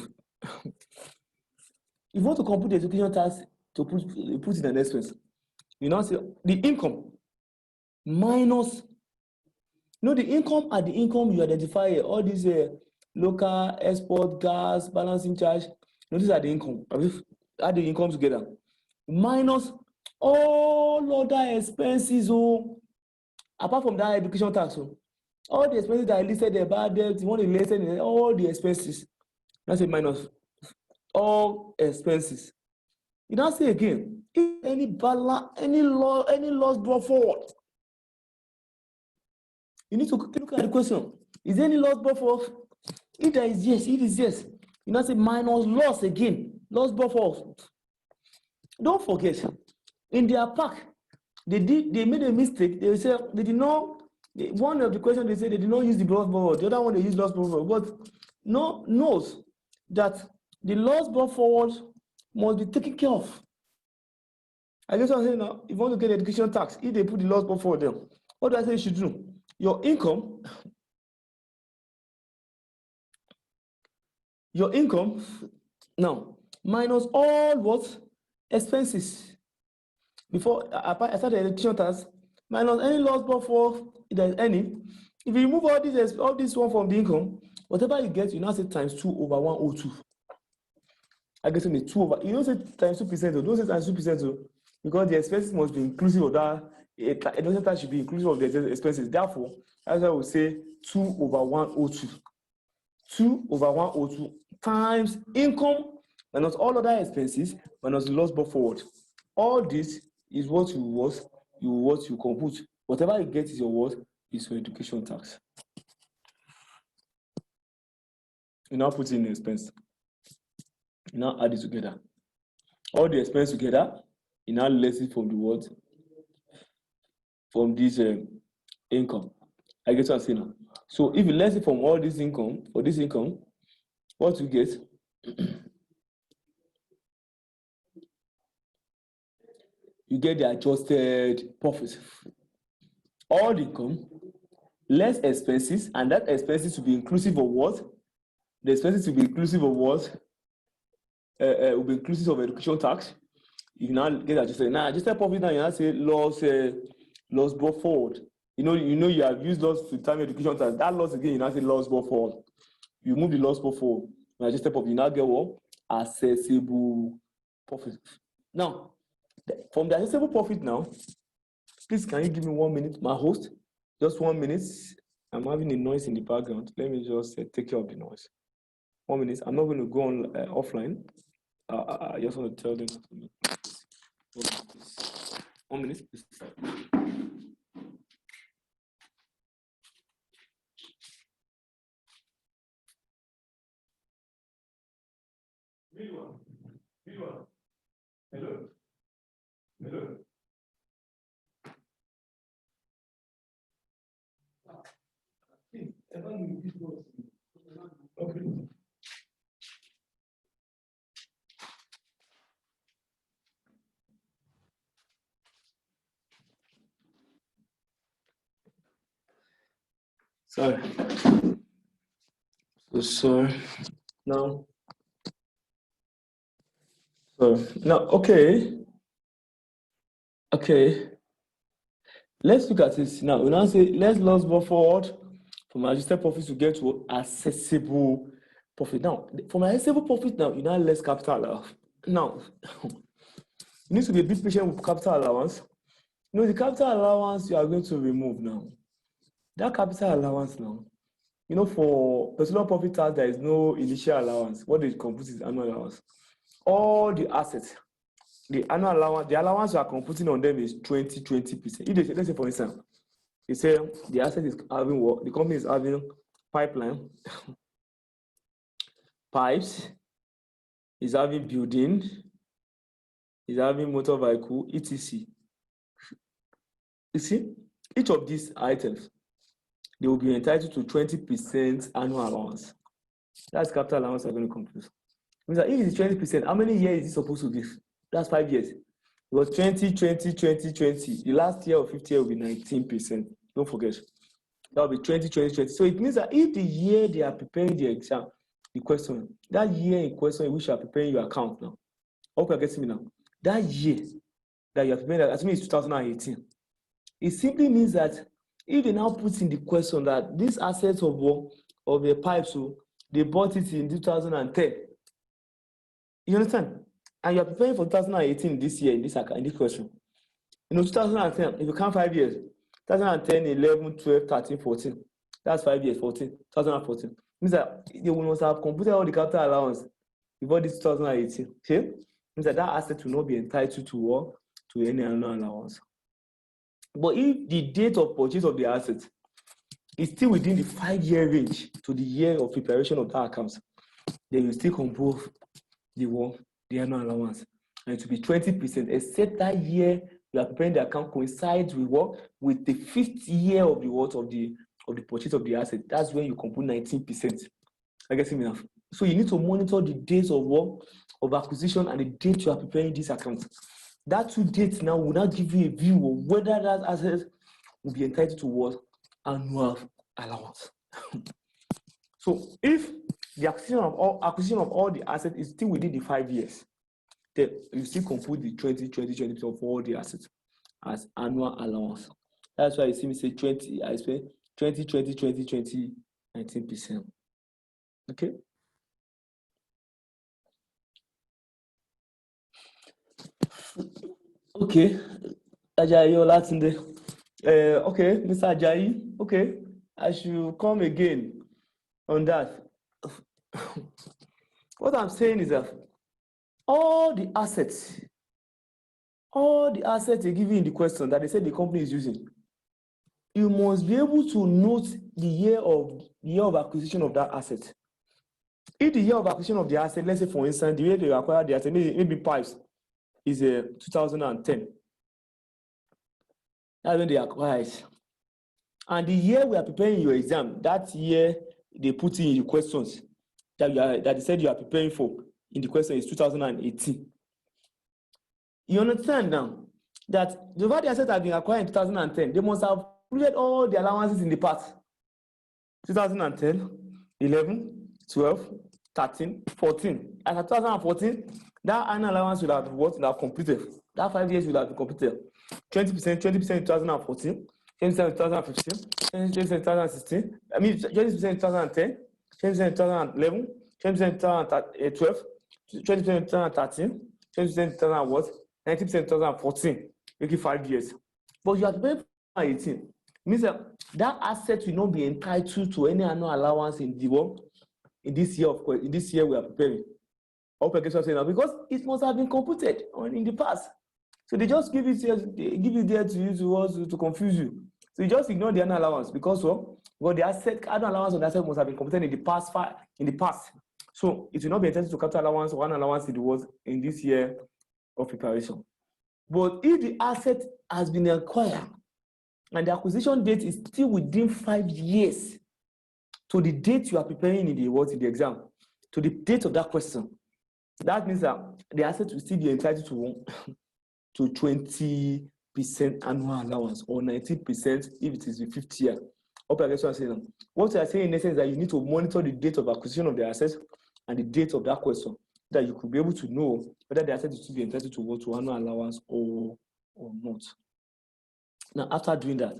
[SPEAKER 1] If you want to compute the education tax to put in an expense, you now say the income minus, the income at the income you identify here, all these local, export, gas, balancing charge, these are the income. Add the income together. Minus all other expenses, apart from that education tax, all the expenses that I listed there, bad debt, you want to list all the expenses. That's a minus all expenses. You now say again, if any balance, any loss brought forward, you need to look at the question. Is there any loss brought forward? If there is yes, it is yes. You now say minus loss again, loss brought forward. Don't forget, in their pack, they made a mistake. They said they did not. One of the questions they said they did not use the loss brought forward. The other one they used loss brought forward. But knows that the loss brought forward must be taken care of. I guess what I'm saying now, if you want to get education tax, if they put the loss brought forward there, what do I say you should do? Your income, now minus all what expenses. Before I started the education tax, minus any loss brought forward, if there's any. If you remove all this one from the income, whatever you get, you now say times 2 over 102. I guess only 2 over. You don't say times 2%, don't say times 2%, because the expenses must be inclusive of that. Education tax should be inclusive of the expenses. Therefore, that's why we say 2 over 102. 2 over 102 times income minus all other expenses minus the loss brought forward. All this is what you compute. Whatever you get is your what is your education tax. You now put in the expense. You now add it together. All the expense together, you now less it from the what? From this income. I get what I'm saying now. So if you less it from all this income, for this income, what you get? You get the adjusted profit. All the income, less expenses, and that expenses to be inclusive of what? The expenses to be inclusive of what? Will be inclusive of education tax. You now get adjusted. Now adjusted profit now you now say loss brought forward. You know you have used loss to time education tax. That loss again, you now say loss brought forward. You move the loss brought forward. Now adjusted profit, you now get what? Accessible profit. Now, from the accessible profit now, please can you give me 1 minute, my host? Just 1 minute. I'm having a noise in the background. Let me just take care of the noise. 1 minute. I'm not going to go on offline. I just want to tell them something. 1 minute, please. Hello. Hello. Okay. Sorry. So sorry. No. So now, okay. Okay. Let's look at this now. We now say let's loss brought forward from adjusted profit to get to accessible profit. Now, from accessible profit now, you now less capital allowance. Now, you need to be a bit patient with capital allowance. The capital allowance you are going to remove now. That capital allowance now, for personal profit tax, there is no initial allowance. What they compute is annual allowance. All the assets, the annual allowance, the allowance you are computing on them is 20%. If they say, let's say for instance, they say the asset is having what? The company is having pipeline, pipes, is having building, is having motor vehicle, etc. You see, each of these items, they will be entitled to 20% annual allowance. That's capital allowance I'm going to compute. Means that if it's 20%, how many years is it supposed to give? That's 5 years. It was 20. The last year or 5th year will be 19%. Don't forget. That will be 20. So it means that if the year they are preparing the exam, the question, that year in question in which you are preparing your account now, Hope you're getting me now. That year that you are preparing, assuming it's 2018, it simply means that if they now put in the question that these assets of the pipes, so they bought it in 2010. You understand? And you're preparing for 2018 this year in this question. 2010, if you count 5 years, 2010, 11, 12, 13, 14. That's 5 years, 2014. Means that they must have computed all the capital allowance before this 2018. Okay? Means that asset will not be entitled to any annual allowance. But if the date of purchase of the asset is still within the 5-year range to the year of preparation of that account, then you still compose the annual allowance. And it will be 20%, except that year you are preparing the account coincides with the 5th year of the purchase of the asset. That's when you compute 19%. I guess enough. So you need to monitor the dates of acquisition and the date you are preparing this account. That 2 dates now will not give you a view of whether that asset will be entitled to annual allowance. So if the acquisition of all the assets is still within the 5 years, then you still compute the 20% of all the assets as annual allowance. That's why you see me say 20, I say 20, 19%. Okay. Okay. Ajayi Olatunde. Okay, Mr. Ajayi. Okay, I should come again on that. What I'm saying is that all the assets they give you in the question that they said the company is using, you must be able to note the year of acquisition of that asset. If the year of acquisition of the asset, let's say for instance, the year they acquired the asset, maybe pipes, is 2010. That's when they acquired. And the year we are preparing your exam, that year they put in the questions that they said you are preparing for in the question is 2018. You understand now that the value assets have been acquired in 2010. They must have included all the allowances in the past. 2010, 11, 12, 13, 14. And at 2014, that annual allowance will have completed. That 5 years will have been completed. 20% in 2014, 20% in 2015, 20% in 2016, 20% in 2010, 20% in 2011, 20% in 2012, 20% in 2013, 20% in 2019, 90% in 2014, making 5 years. But you are paying 2018. Means that asset will not be entitled to any annual allowance in this year we are preparing. I hope I get what I'm saying now, because it must have been computed in the past. So they just give it there to you to confuse you. So you just ignore the annual allowance because the annual allowance on the asset must have been computed in the past. So it will not be entitled to capital allowance or annual allowance in this year of preparation. But if the asset has been acquired and the acquisition date is still within 5 years to the date you are preparing in the exam, to the date of that question, that means that the asset will still be entitled to 20% annual allowance or 19% if it is the 5th year. Hope I get what I'm saying now. What I'm saying in essence is that you need to monitor the date of acquisition of the assets and the date of that question, that you could be able to know whether the asset is to be entitled to annual allowance or not. Now, after doing that,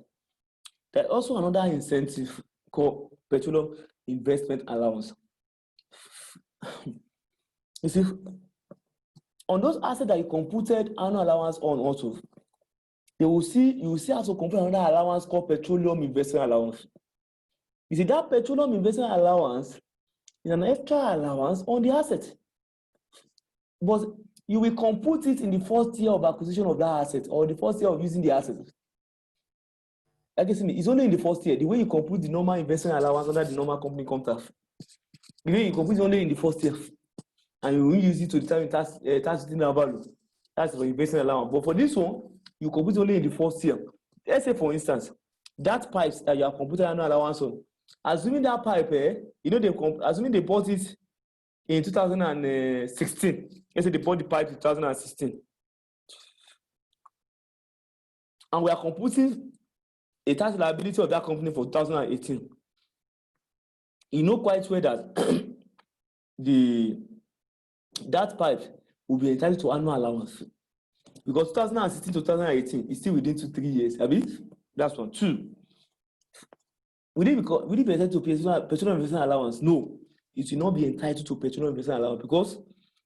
[SPEAKER 1] there's also another incentive called petroleum investment allowance. You see, on those assets that you computed annual allowance on also, you will see how to compute another allowance called petroleum investment allowance. You see, that petroleum investment allowance is an extra allowance on the asset. But you will compute it in the first year of acquisition of that asset or the first year of using the asset. I guess it's only in the first year. The way you compute the normal investment allowance under the normal company contract, the way you compute it only in the first year. And you will use it to determine tax value. That's for investment allowance. But for this one, you compute only in the first year. Let's say, for instance, that pipes that you have computed annual allowance on, assuming that pipe, assuming they bought it in 2016. Let's say they bought the pipe in 2016. And we are computing a tax liability of that company for 2018. You know quite well that that pipe will be entitled to annual allowance. Because 2016 to 2018 is still within 2-3 years. I mean, that's one. Two, will it be entitled to petroleum investment allowance? No, it will not be entitled to petroleum investment allowance because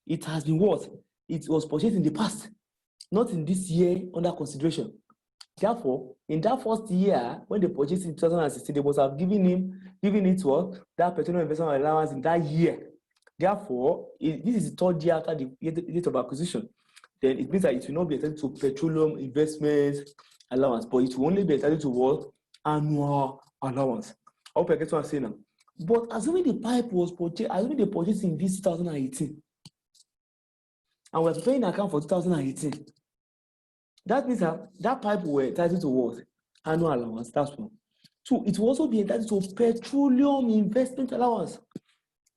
[SPEAKER 1] it has been what? It was purchased in the past, not in this year under consideration. Therefore, in that first year, when they purchased in 2016, they must have given it what? That petroleum investment allowance in that year. Therefore, this is the third year after the date of acquisition. Then it means that it will not be entitled to petroleum investment allowance, but it will only be entitled to what? Annual allowance. I hope I get what I'm saying now. But assuming the pipe was purchased, assuming they purchased in this 2018, and we're preparing an account for 2018, that means that pipe were entitled to what? Annual allowance. That's one. Two, it will also be entitled to petroleum investment allowance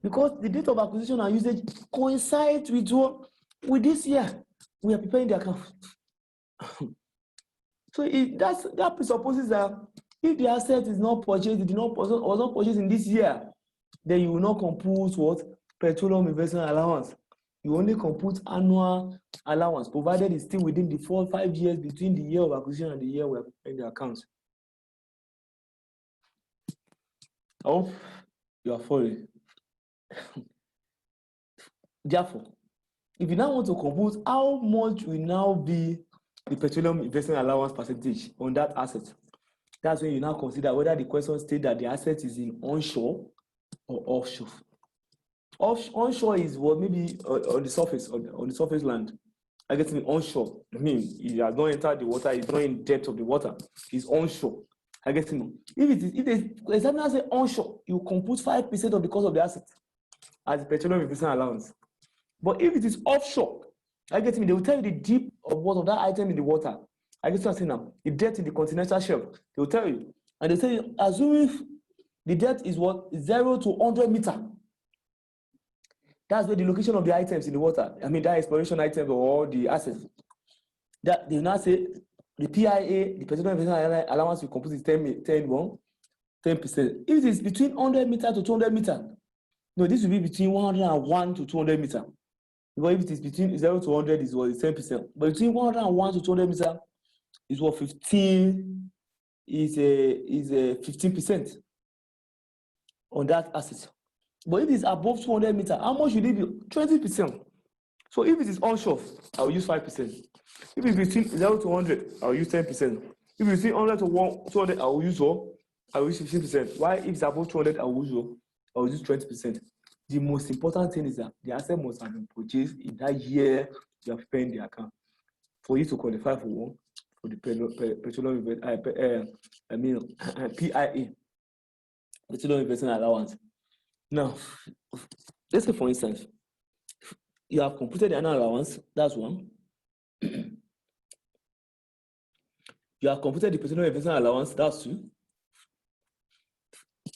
[SPEAKER 1] because the date of acquisition and usage coincides with this year. We are preparing the account. So that presupposes that if the asset is not purchased, was not purchased in this year, then you will not compute what? Petroleum investment allowance. You only compute annual allowance, provided it's still within the 4 or 5 years between the year of acquisition and the year we are preparing the accounts. I hope you are following. Therefore, if you now want to compute how much will now be the petroleum investment allowance percentage on that asset, that's when you now consider whether the question states that the asset is in onshore or offshore. Onshore is what maybe on the surface, on the surface land. I guess in onshore, I mean, it has not entered the water, it's not in depth of the water, it's onshore. I guess if the examiner say onshore, you compute 5% of the cost of the asset as the petroleum investment allowance. But if it is offshore, I guess they will tell you the depth of what of that item in the water. I guess what I'm saying now, the depth in the continental shelf, they will tell you. And they say, assume the depth is what? 0 to 100 meters. That's where the location of the items in the water, I mean, that exploration items or the assets. That they will now say the PIA, the petroleum investment allowance, will compute is 10%. If it is between 100 meters to 200 meters, no, this will be between 101 to 200 meters. Because if it is between 0 to 100, is what is 10%. But between 101 to 200 meters is what 15 is 15% on that asset. But if it's above 200 meters, how much should it be? 20%. So if it is onshore, I will use 5%. If it's between 0 to 100, I will use 10%. If it's between 100 to 200, I will use 15%. Why if it's above 200, I will use 20%. The most important thing is that the asset must have been purchased in that year you are preparing the account for you to qualify for the petroleum PIA, petroleum investment allowance. Now, let's say for instance, you have completed the annual allowance, that's one. You have completed the petroleum investment allowance, that's two.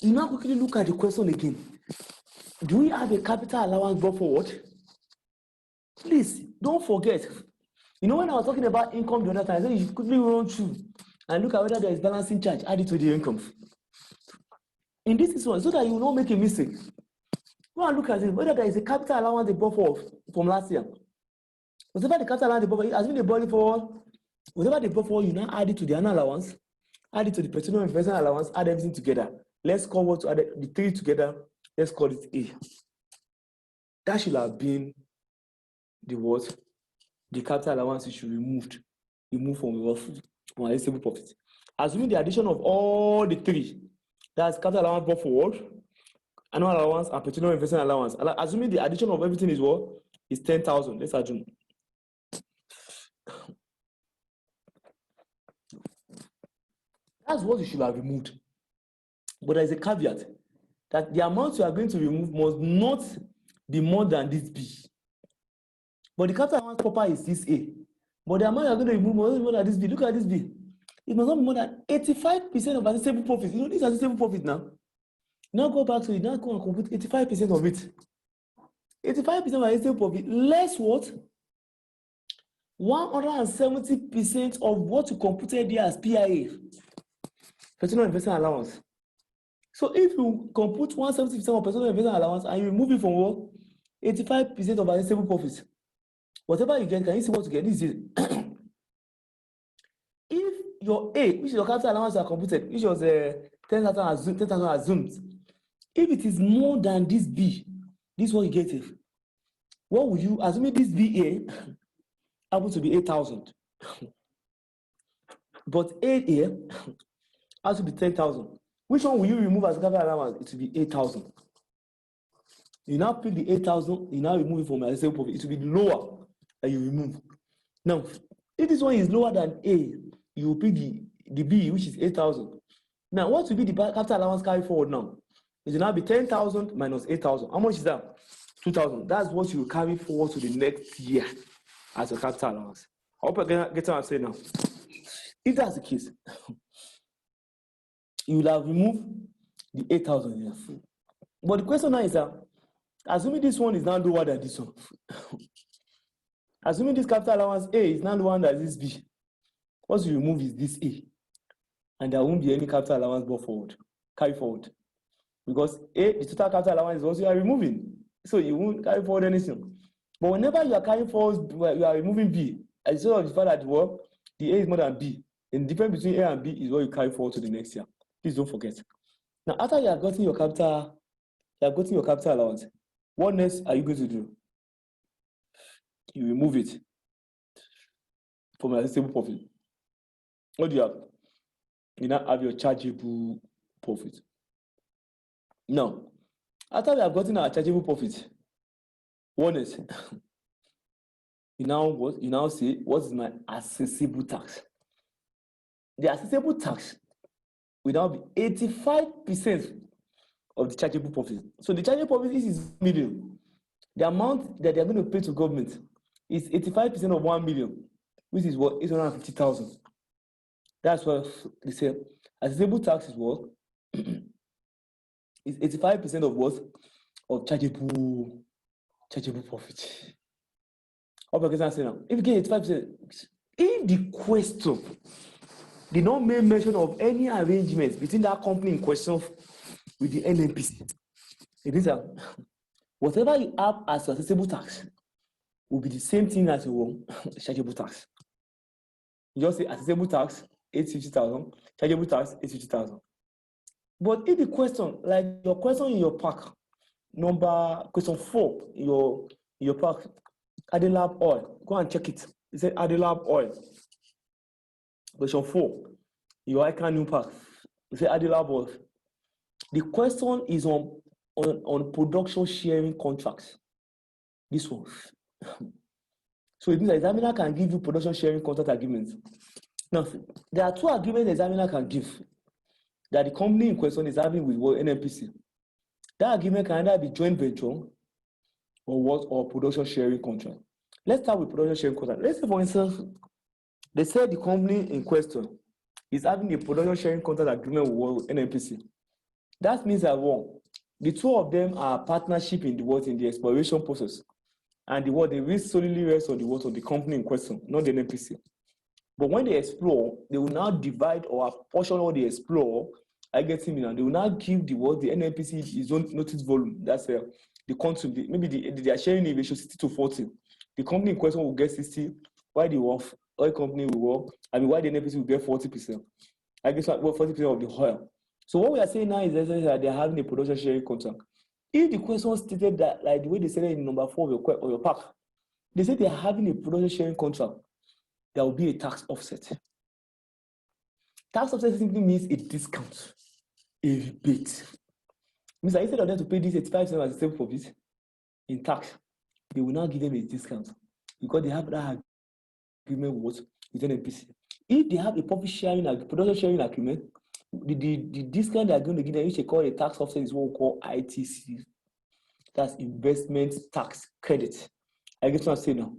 [SPEAKER 1] You now quickly look at the question again. Do we have a capital allowance brought forward? Please, don't forget. You know, when I was talking about income the other time, I said you should quickly run through and look at whether there is balancing charge added to the income. In this one, so that you will not make a mistake. Go and look at it, whether there is a capital allowance they brought forward from last year. Whatever the capital allowance they brought forward, as they brought it forward, whatever they brought forward, you now add it to the annual allowance, add it to the petroleum investment allowance, add everything together. Let's call what to add the three together. Let's call it A. That should have been the what? The capital allowance should be removed from a stable profit. Assuming the addition of all the three, that's capital allowance brought forward, annual allowance, and petroleum investment allowance. Assuming the addition of everything is what? Is 10,000. Let's assume. That's what you should have removed. But there is a caveat that the amount you are going to remove must not be more than this B. But the capital allowance proper is this A. But the amount you are going to remove must not be more than this B. Look at this B. It must not be more than 85% of assessable profit. You know, this is assessable profit now. Now go back to it. Now go and compute 85% of it. 85% of assessable profit less what? 170% of what you computed there as PIA. Petroleum investment allowance. So if you compute 170% of petroleum investment allowance and you remove it from what? 85% of assessable profit. Whatever you get, can you see what you get? This is if your A, which is your capital allowance are computed, which was 10,000 assumed, if it is more than this B, this is what you get. If what would you, assuming this BA happens to be 8,000, but A here has to be 10,000. Which one will you remove as a capital allowance? It will be 8,000. You now pick the 8,000, you now remove it from your sale profit. It will be lower that you remove. Now, if this one is lower than A, you will pick the B, which is 8,000. Now, what will be the capital allowance carry forward now? It will now be 10,000 minus 8,000. How much is that? 2,000. That's what you will carry forward to the next year as a capital allowance. I hope I get what I'm saying now. If that's the case, you will have removed the 8,000 here. But the question now is that, assuming this one is now lower than this one, assuming this capital allowance A is now lower than this B, what you remove is this A. And there won't be any capital allowance brought forward, carry forward. Because A, the total capital allowance is what you are removing. So you won't carry forward anything. But whenever you are carrying forward, you are removing B, as sort of the fact that well, the A is more than B. And the difference between A and B is what you carry forward to the next year. Please don't forget. Now, after you have gotten your capital allowance, what next are you going to do? You remove it from your stable profit. What do you have? You now have your chargeable profit. Now, after we have gotten our chargeable profit, what next? You now say, what is my accessible tax? The accessible tax will now be 85% of the chargeable profit. So the chargeable profit is 1 million. The amount that they are going to pay to government is 85% of 1 million, which is what? 850,000. That's what they say. Accessible tax is what? Is 85% of what? Of chargeable profit. What I can say now? If you get 85%, if the question did not make mention of any arrangements between that company in question with the NNPC, it means that whatever you have as accessible tax will be the same thing as your chargeable tax. You just say accessible tax 850,000, chargeable tax 850,000. But if the question, like your question in your pack, question 4 in your pack, Adelab oil, go and check it. It said Adelab oil. Question 4, your ICANN new pack. It said Adelab oil. The question is on production sharing contracts. This one. So it means the examiner can give you production sharing contract agreements. Now, there are 2 agreements the examiner can give that the company in question is having with NNPC. That agreement can either be joint venture or production sharing contract. Let's start with production sharing contract. Let's say, for instance, they said the company in question is having a production sharing contract agreement with NNPC. That means that the 2 of them are partnership in the exploration process, and they risk solely rest on of the company in question, not the NNPC. But when they explore, they will now divide or apportion what they explore. I get him now. They will now give the NNPC his own notice volume. That's the country. Maybe they are sharing the ratio 60 to 40. The company in question will get 60. Why the oil company will work? Why the NNPC will get 40%? I guess 40% of the oil. So what we are saying now is that they are having a production sharing contract. If the question stated that, like the way they said it in number 4 of your pack, they said they are having a production sharing contract, there will be a tax offset. Tax offset simply means a discount, a rebate. It means that instead of them to pay this 85% as a stable profit in tax, they will now give them a discount because they have that agreement with NNPC. If they have a profit sharing, production sharing agreement, the discount they are going to give them, which they call a tax offset, is what we call ITC. That's investment tax credit. I get what I'm saying now.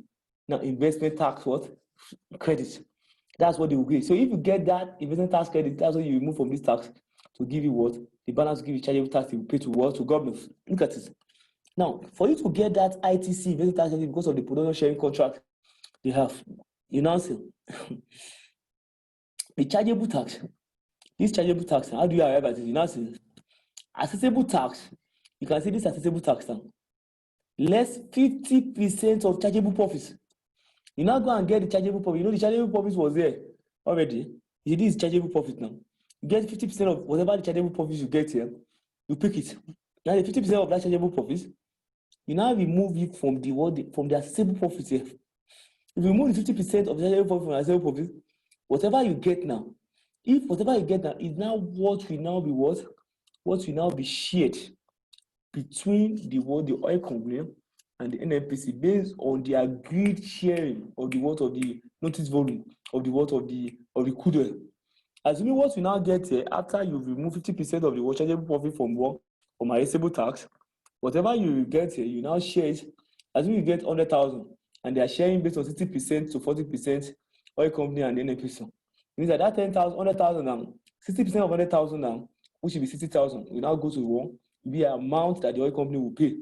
[SPEAKER 1] Now, investment tax what? Credit. That's what they will give. So if you get that investment tax credit, that's what you remove from this tax to give you what? The balance to give you chargeable tax you pay to what? To government. Look at it. Now, for you to get that ITC investment tax credit because of the production sharing contract they have, you now say the chargeable tax. This chargeable tax, how do you arrive at it? You now say accessible tax. You can see this accessible tax now. Less 50% of chargeable profits. You now go and get the chargeable profit. You know the chargeable profit was there already. You see, this is chargeable profit now. You get 50% of whatever the chargeable profit you get here, you pick it. Now the 50% of that chargeable profit, you now remove it from the accessible profit here. If you remove the 50% of the chargeable profit from the accessible profit, whatever you get now, if whatever you get now is now what will now be what will now be shared between the oil company and the NNPC based on the agreed sharing of the notice volume of the crude oil. Assuming what you now get here after you remove 50% of the chargeable profit from accessible tax, whatever you get here, you now share it. Assuming you get 100,000 and they are sharing based on 60% to 40% oil company and the NNPC. It means that 10,000, 100,000 now, 60% of 100,000 now, which will be 60,000, will now go to the be an amount that the oil company will pay.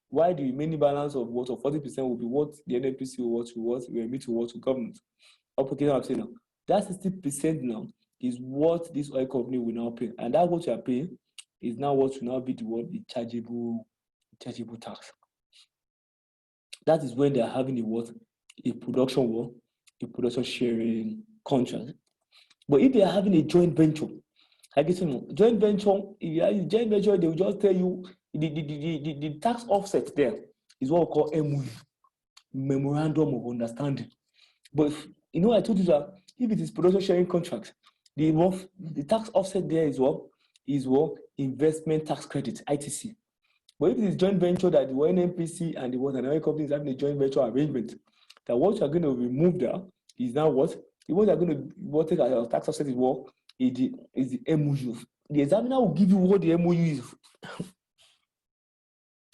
[SPEAKER 1] While the remaining balance of 40% will be what the NNPC will remit to government. Okay, I'm saying now. That 60% now is what this oil company will now pay. And that what you are paying is now what will now be the chargeable tax. That is when they are having a production sharing contract. But if they are having a joint venture, I guess joint venture, if you have a joint venture, they will just tell you the tax offset there is what we call MOU, Memorandum of Understanding. But I told you that if it is production sharing contract, the tax offset there is what investment tax credit, ITC. But if it is joint venture that the NNPC and the oil company is having a joint venture arrangement, that what you are going to remove there is now what you are going to take as your tax offset is the MOU. The examiner will give you what the MOU is.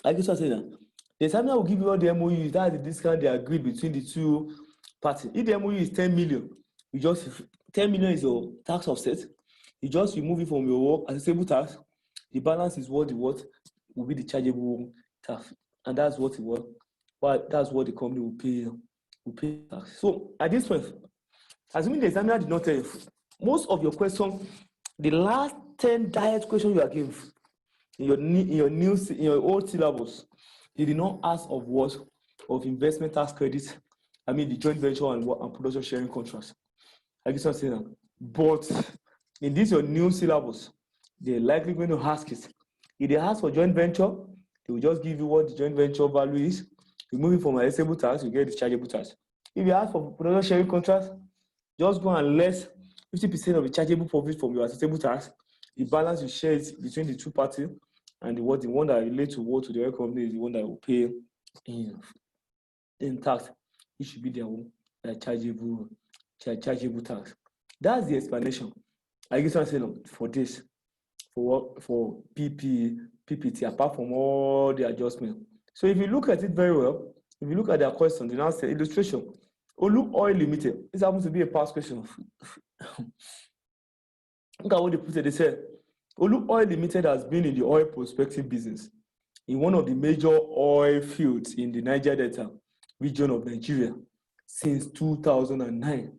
[SPEAKER 1] I guess I say that. The examiner will give you what the MOU is. That is the discount they agreed between the two parties. If the MOU is 10 million, 10 million is your tax offset. You just remove it from your accessible tax. The balance is what will be the chargeable tax, and that's what that's what the company will pay tax. So at this point, assuming the examiner did not tell you, most of your questions, the last 10 direct questions you are given in your old syllabus, they did not ask of investment tax credits. I mean the joint venture and production sharing contracts. I guess I'm saying that. But in this your new syllabus, they're likely going to ask it. If they ask for joint venture, they will just give you what the joint venture value is. You move it from accessible tax, you get the chargeable tax. If you ask for production sharing contracts, just go and less 50% of the chargeable profit from your accessible tax. The balance you share it between the two parties, and the one that relates to the oil company is the one that will pay in tax. It should be their chargeable tax. That's the explanation. I guess I'm saying for this, for PPT, apart from all the adjustments. So if you look at it very well, if you look at their question, they now say illustration. Olu Oil Limited. This happens to be a past question. Look at what they put it. They said, Olu Oil Limited has been in the oil prospecting business in one of the major oil fields in the Niger Delta region of Nigeria since 2009.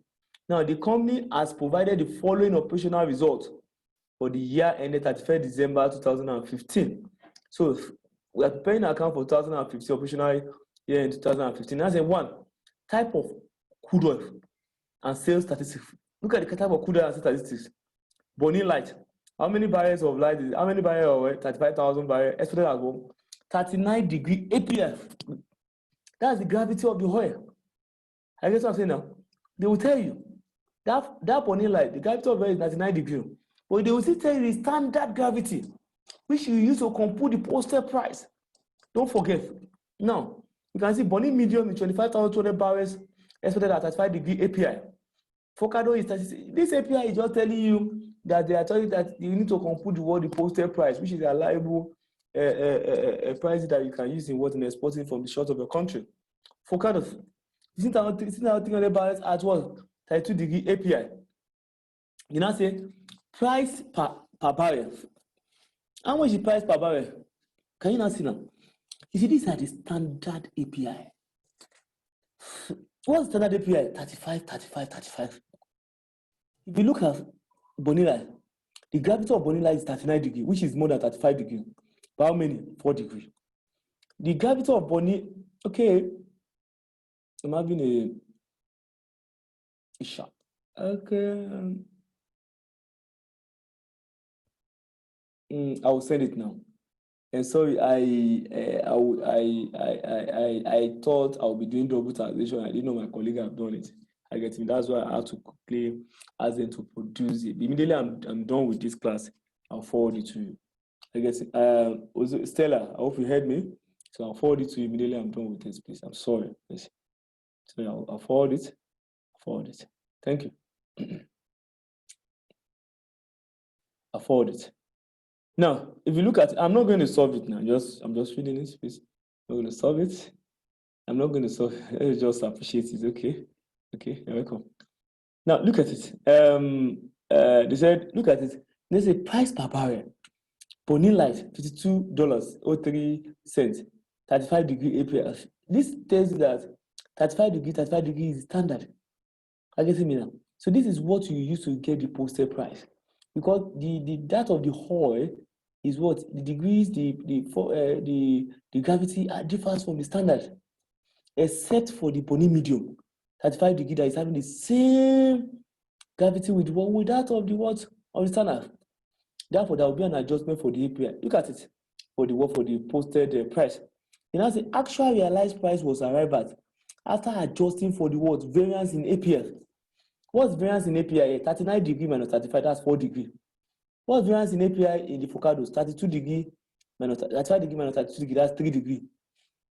[SPEAKER 1] Now, the company has provided the following operational results for the year ended 31st December 2015. So, we are preparing an account for 2015 operational year in 2015. That's one type of crude oil and sales statistics. Look at the type of crude oil and sales statistics. Burning light. How many barrels of light is it? How many barrels of oil? 35,000 barrels. Exported as well. 39-degree API. That's the gravity of the oil. I guess what I'm saying now. They will tell you that burning light, the gravity of oil is 99 degrees. But they will still tell you the standard gravity, which you use to compute the posted price. Don't forget. Now, you can see burning medium is 25,200 barrels exported at 35-degree API. Focado is 36. This API is just telling you that they are telling you that you need to compute the posted price, which is a reliable price that you can use in exporting from the shores of your country. Focado, this is now 300 barrels at what? 32-degree API. You now say price per barrel. How much is price per barrel? Can you now see now? You see, these are the standard API. What's the standard API? 35, 35, 35. If you look at Bonilla, the gravity of Bonilla is 39 degrees, which is more than 35 degrees. But how many? 4 degrees. The gravity of Bonilla, okay, I'm having Sharp. Okay. I will send it now. And sorry, I thought I would be doing double taxation. I didn't know my colleague have done it. I get me. That's why I have to quickly ask them to produce it. Immediately I'm done with this class, I'll forward it to you. I guess also Stella, I hope you heard me. So I'll forward it to you immediately. I'm done with this, please. I'm sorry. Yes. So I'll forward it. Forward it. Thank you. I'll forward it. Now, if you look at it, I'm not going to solve it now. I'm just reading it, please. I'm not going to solve it. I'm not going to solve it. Let's just appreciate it. Okay. Okay, you're welcome. Now look at it. They said, look at it. There's a price per barrel. Bonilite, $52.03, 35-degree APR. This tells you that 35 degree is standard. I get it now. So this is what you use to get the posted price, because that of the oil is what the degrees, the gravity differs from the standard, except for the Boni medium, 35 degree that is having the same gravity with that of the what of the standard. Therefore, there will be an adjustment for the API. Look at it for the posted price. And as the actual realized price was arrived at after adjusting for the what variance in API. What's variance in API? 39 degree minus 35, that's 4 degree. What's variance in API in the Focados? 32 degree minus 35 degree minus 32 degree, that's 3 degree.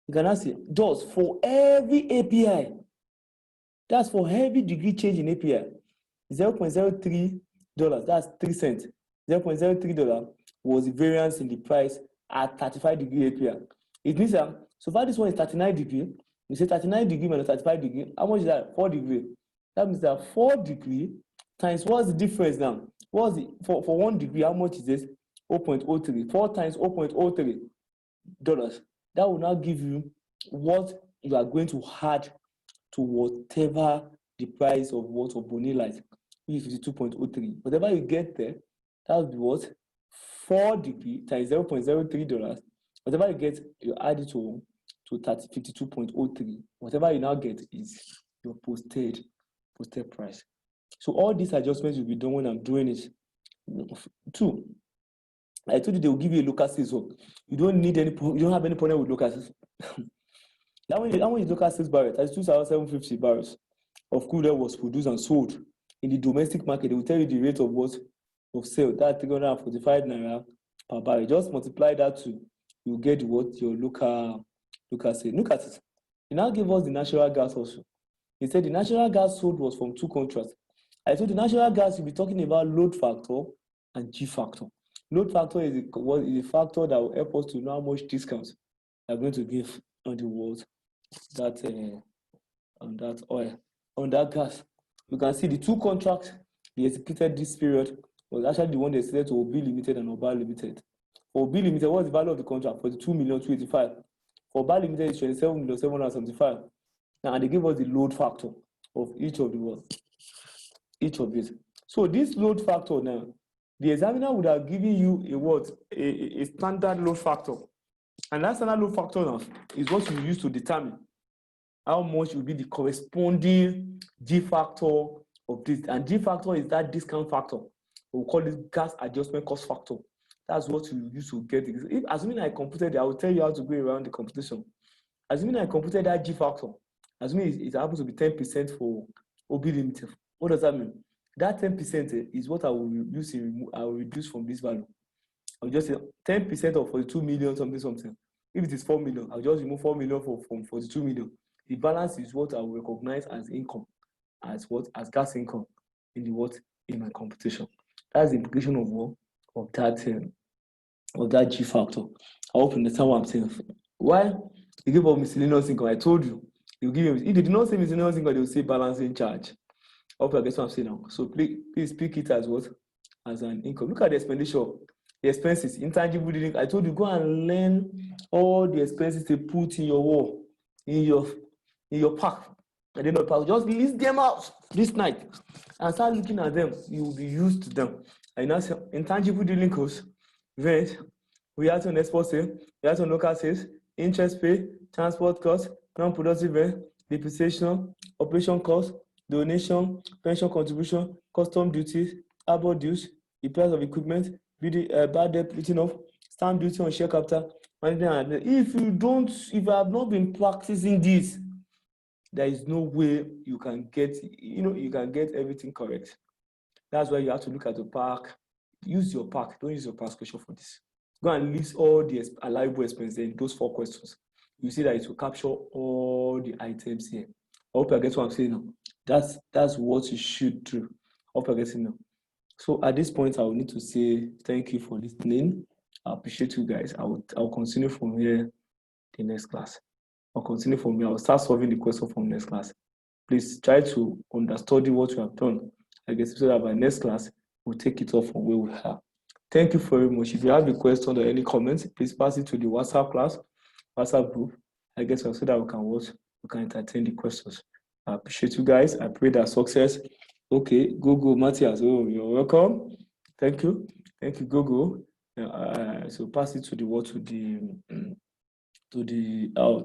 [SPEAKER 1] You can now see, just for every API, that's for every degree change in API, $0.03, that's 3 cents. $0.03 was the variance in the price at 35 degree API. It means that, so far this one is 39 degree, you say 39 degree minus 35 degree, how much is that? 4 degree. That means that 4 degree times, what's the difference now? What's the, for 1 degree, how much is this? 0.03. 4 times $0.03. That will now give you what you are going to add to whatever the price of what of Bonilite, which is 52.03. Whatever you get there, that will be what? 4 degree times $0.03. Whatever you get, you add it to 52.03. Whatever you now get is your posted price. So all these adjustments will be done when I'm doing it. 2, I told you they will give you a local sales. So you don't have any problem with local sales. That one is local sales barrel. That's 2,750 barrels of crude oil was produced and sold in the domestic market. They will tell you the rate of what of sale. That's 345 naira per barrel. Just multiply that to, you get what your local sale. Look at it. He now gave us the natural gas also. He said the natural gas sold was from 2 contracts. I told the natural gas, you'll be talking about load factor and G factor. Load factor is a factor that will help us to know how much discounts are going to give on the world on that oil, on that gas. You can see the 2 contracts they executed this period was actually the one they said to OB Limited and Oba Limited. For OB Limited, what's the value of the contract? 42,285,000. For Oba Limited, it's 27,775,000. Now, and they give us the load factor of each of these. So this load factor now, the examiner would have given you a standard load factor. And that standard load factor now is what you use to determine how much will be the corresponding G factor of this. And G factor is that discount factor. We'll call it gas adjustment cost factor. That's what you use to get it. Assuming I computed it, I will tell you how to go around the computation. Assuming I computed that G factor, assuming it happens to be 10% for OB Limited. What does that mean? That 10% is what I will reduce from this value. I'll just say 10% of 42 million something. If it is 4 million, I'll just remove 4 million from 42 million. The balance is what I will recognize as income, as gas income in my computation. That's the implication of that G factor. I hope you understand what I'm saying. Why they give up miscellaneous income? I told you, if they did not say miscellaneous income, they will say balancing charge. I hope you get what I'm saying now. So please pick it as what? As an income. Look at the expenditure, the expenses, intangible living. I told you, go and learn all the expenses they put in your wall, in your pack. And then just list them out this night and start looking at them. You will be used to them. And now intangible dealing costs, rent, reaction on export sale, reaction on local sales, interest pay, transport costs, non-productive rent, depreciation, operation costs, donation, pension contribution, custom duties, arbor dues, the price of equipment, bad debt written off, stamp duty on share capital. If you have not been practicing this, there is no way you can get, you can get everything correct. That's why you have to look at the park. Use your park. Don't use your past question for this. Go and list all the allowable expenses in those 4 questions. You see that it will capture all the items here. I hope I get what I'm saying now. That's what you should do. I hope I get it now. So at this point, I will need to say thank you for listening. I appreciate you guys. I'll continue from here the next class. I'll continue from here. I'll start solving the question from next class. Please try to understudy what you have done. I guess so that by next class, we'll take it off from where we are. Thank you very much. If you have a question or any comments, please pass it to the WhatsApp class, WhatsApp group. I guess so that we can entertain the questions. I appreciate you guys. I pray that success. Okay, Gogo Matthias. Oh, you're welcome. Thank you. Thank you, Gogo. So pass it to the word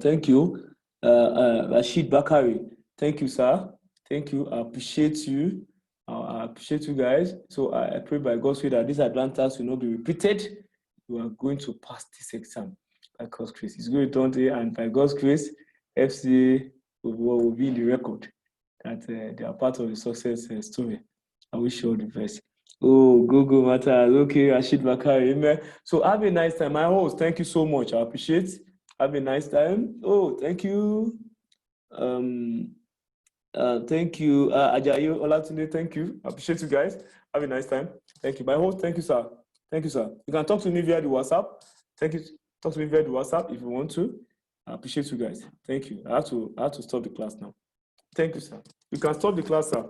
[SPEAKER 1] thank you. Rashid Bakari. Thank you, sir. Thank you. I appreciate you. I appreciate you guys. So I pray by God's will that these advantages will not be repeated. You are going to pass this exam by God's grace. It's going to turn, and by God's grace, FCA will be in the record that they are part of the success story. I wish you all the best. Oh, Google matters. Okay, Rashid Bakari. Amen. So have a nice time. My host, thank you so much. I appreciate it. Have a nice time. Oh, thank you. Thank you, Ajayi Olatunde. Thank you. I appreciate you guys. Have a nice time. Thank you. My host, thank you, sir. Thank you, sir. You can talk to me via the WhatsApp. Thank you. Talk to me via the WhatsApp if you want to. I appreciate you guys. Thank you. I have to stop the class now. Thank you, sir. You can stop the class, sir.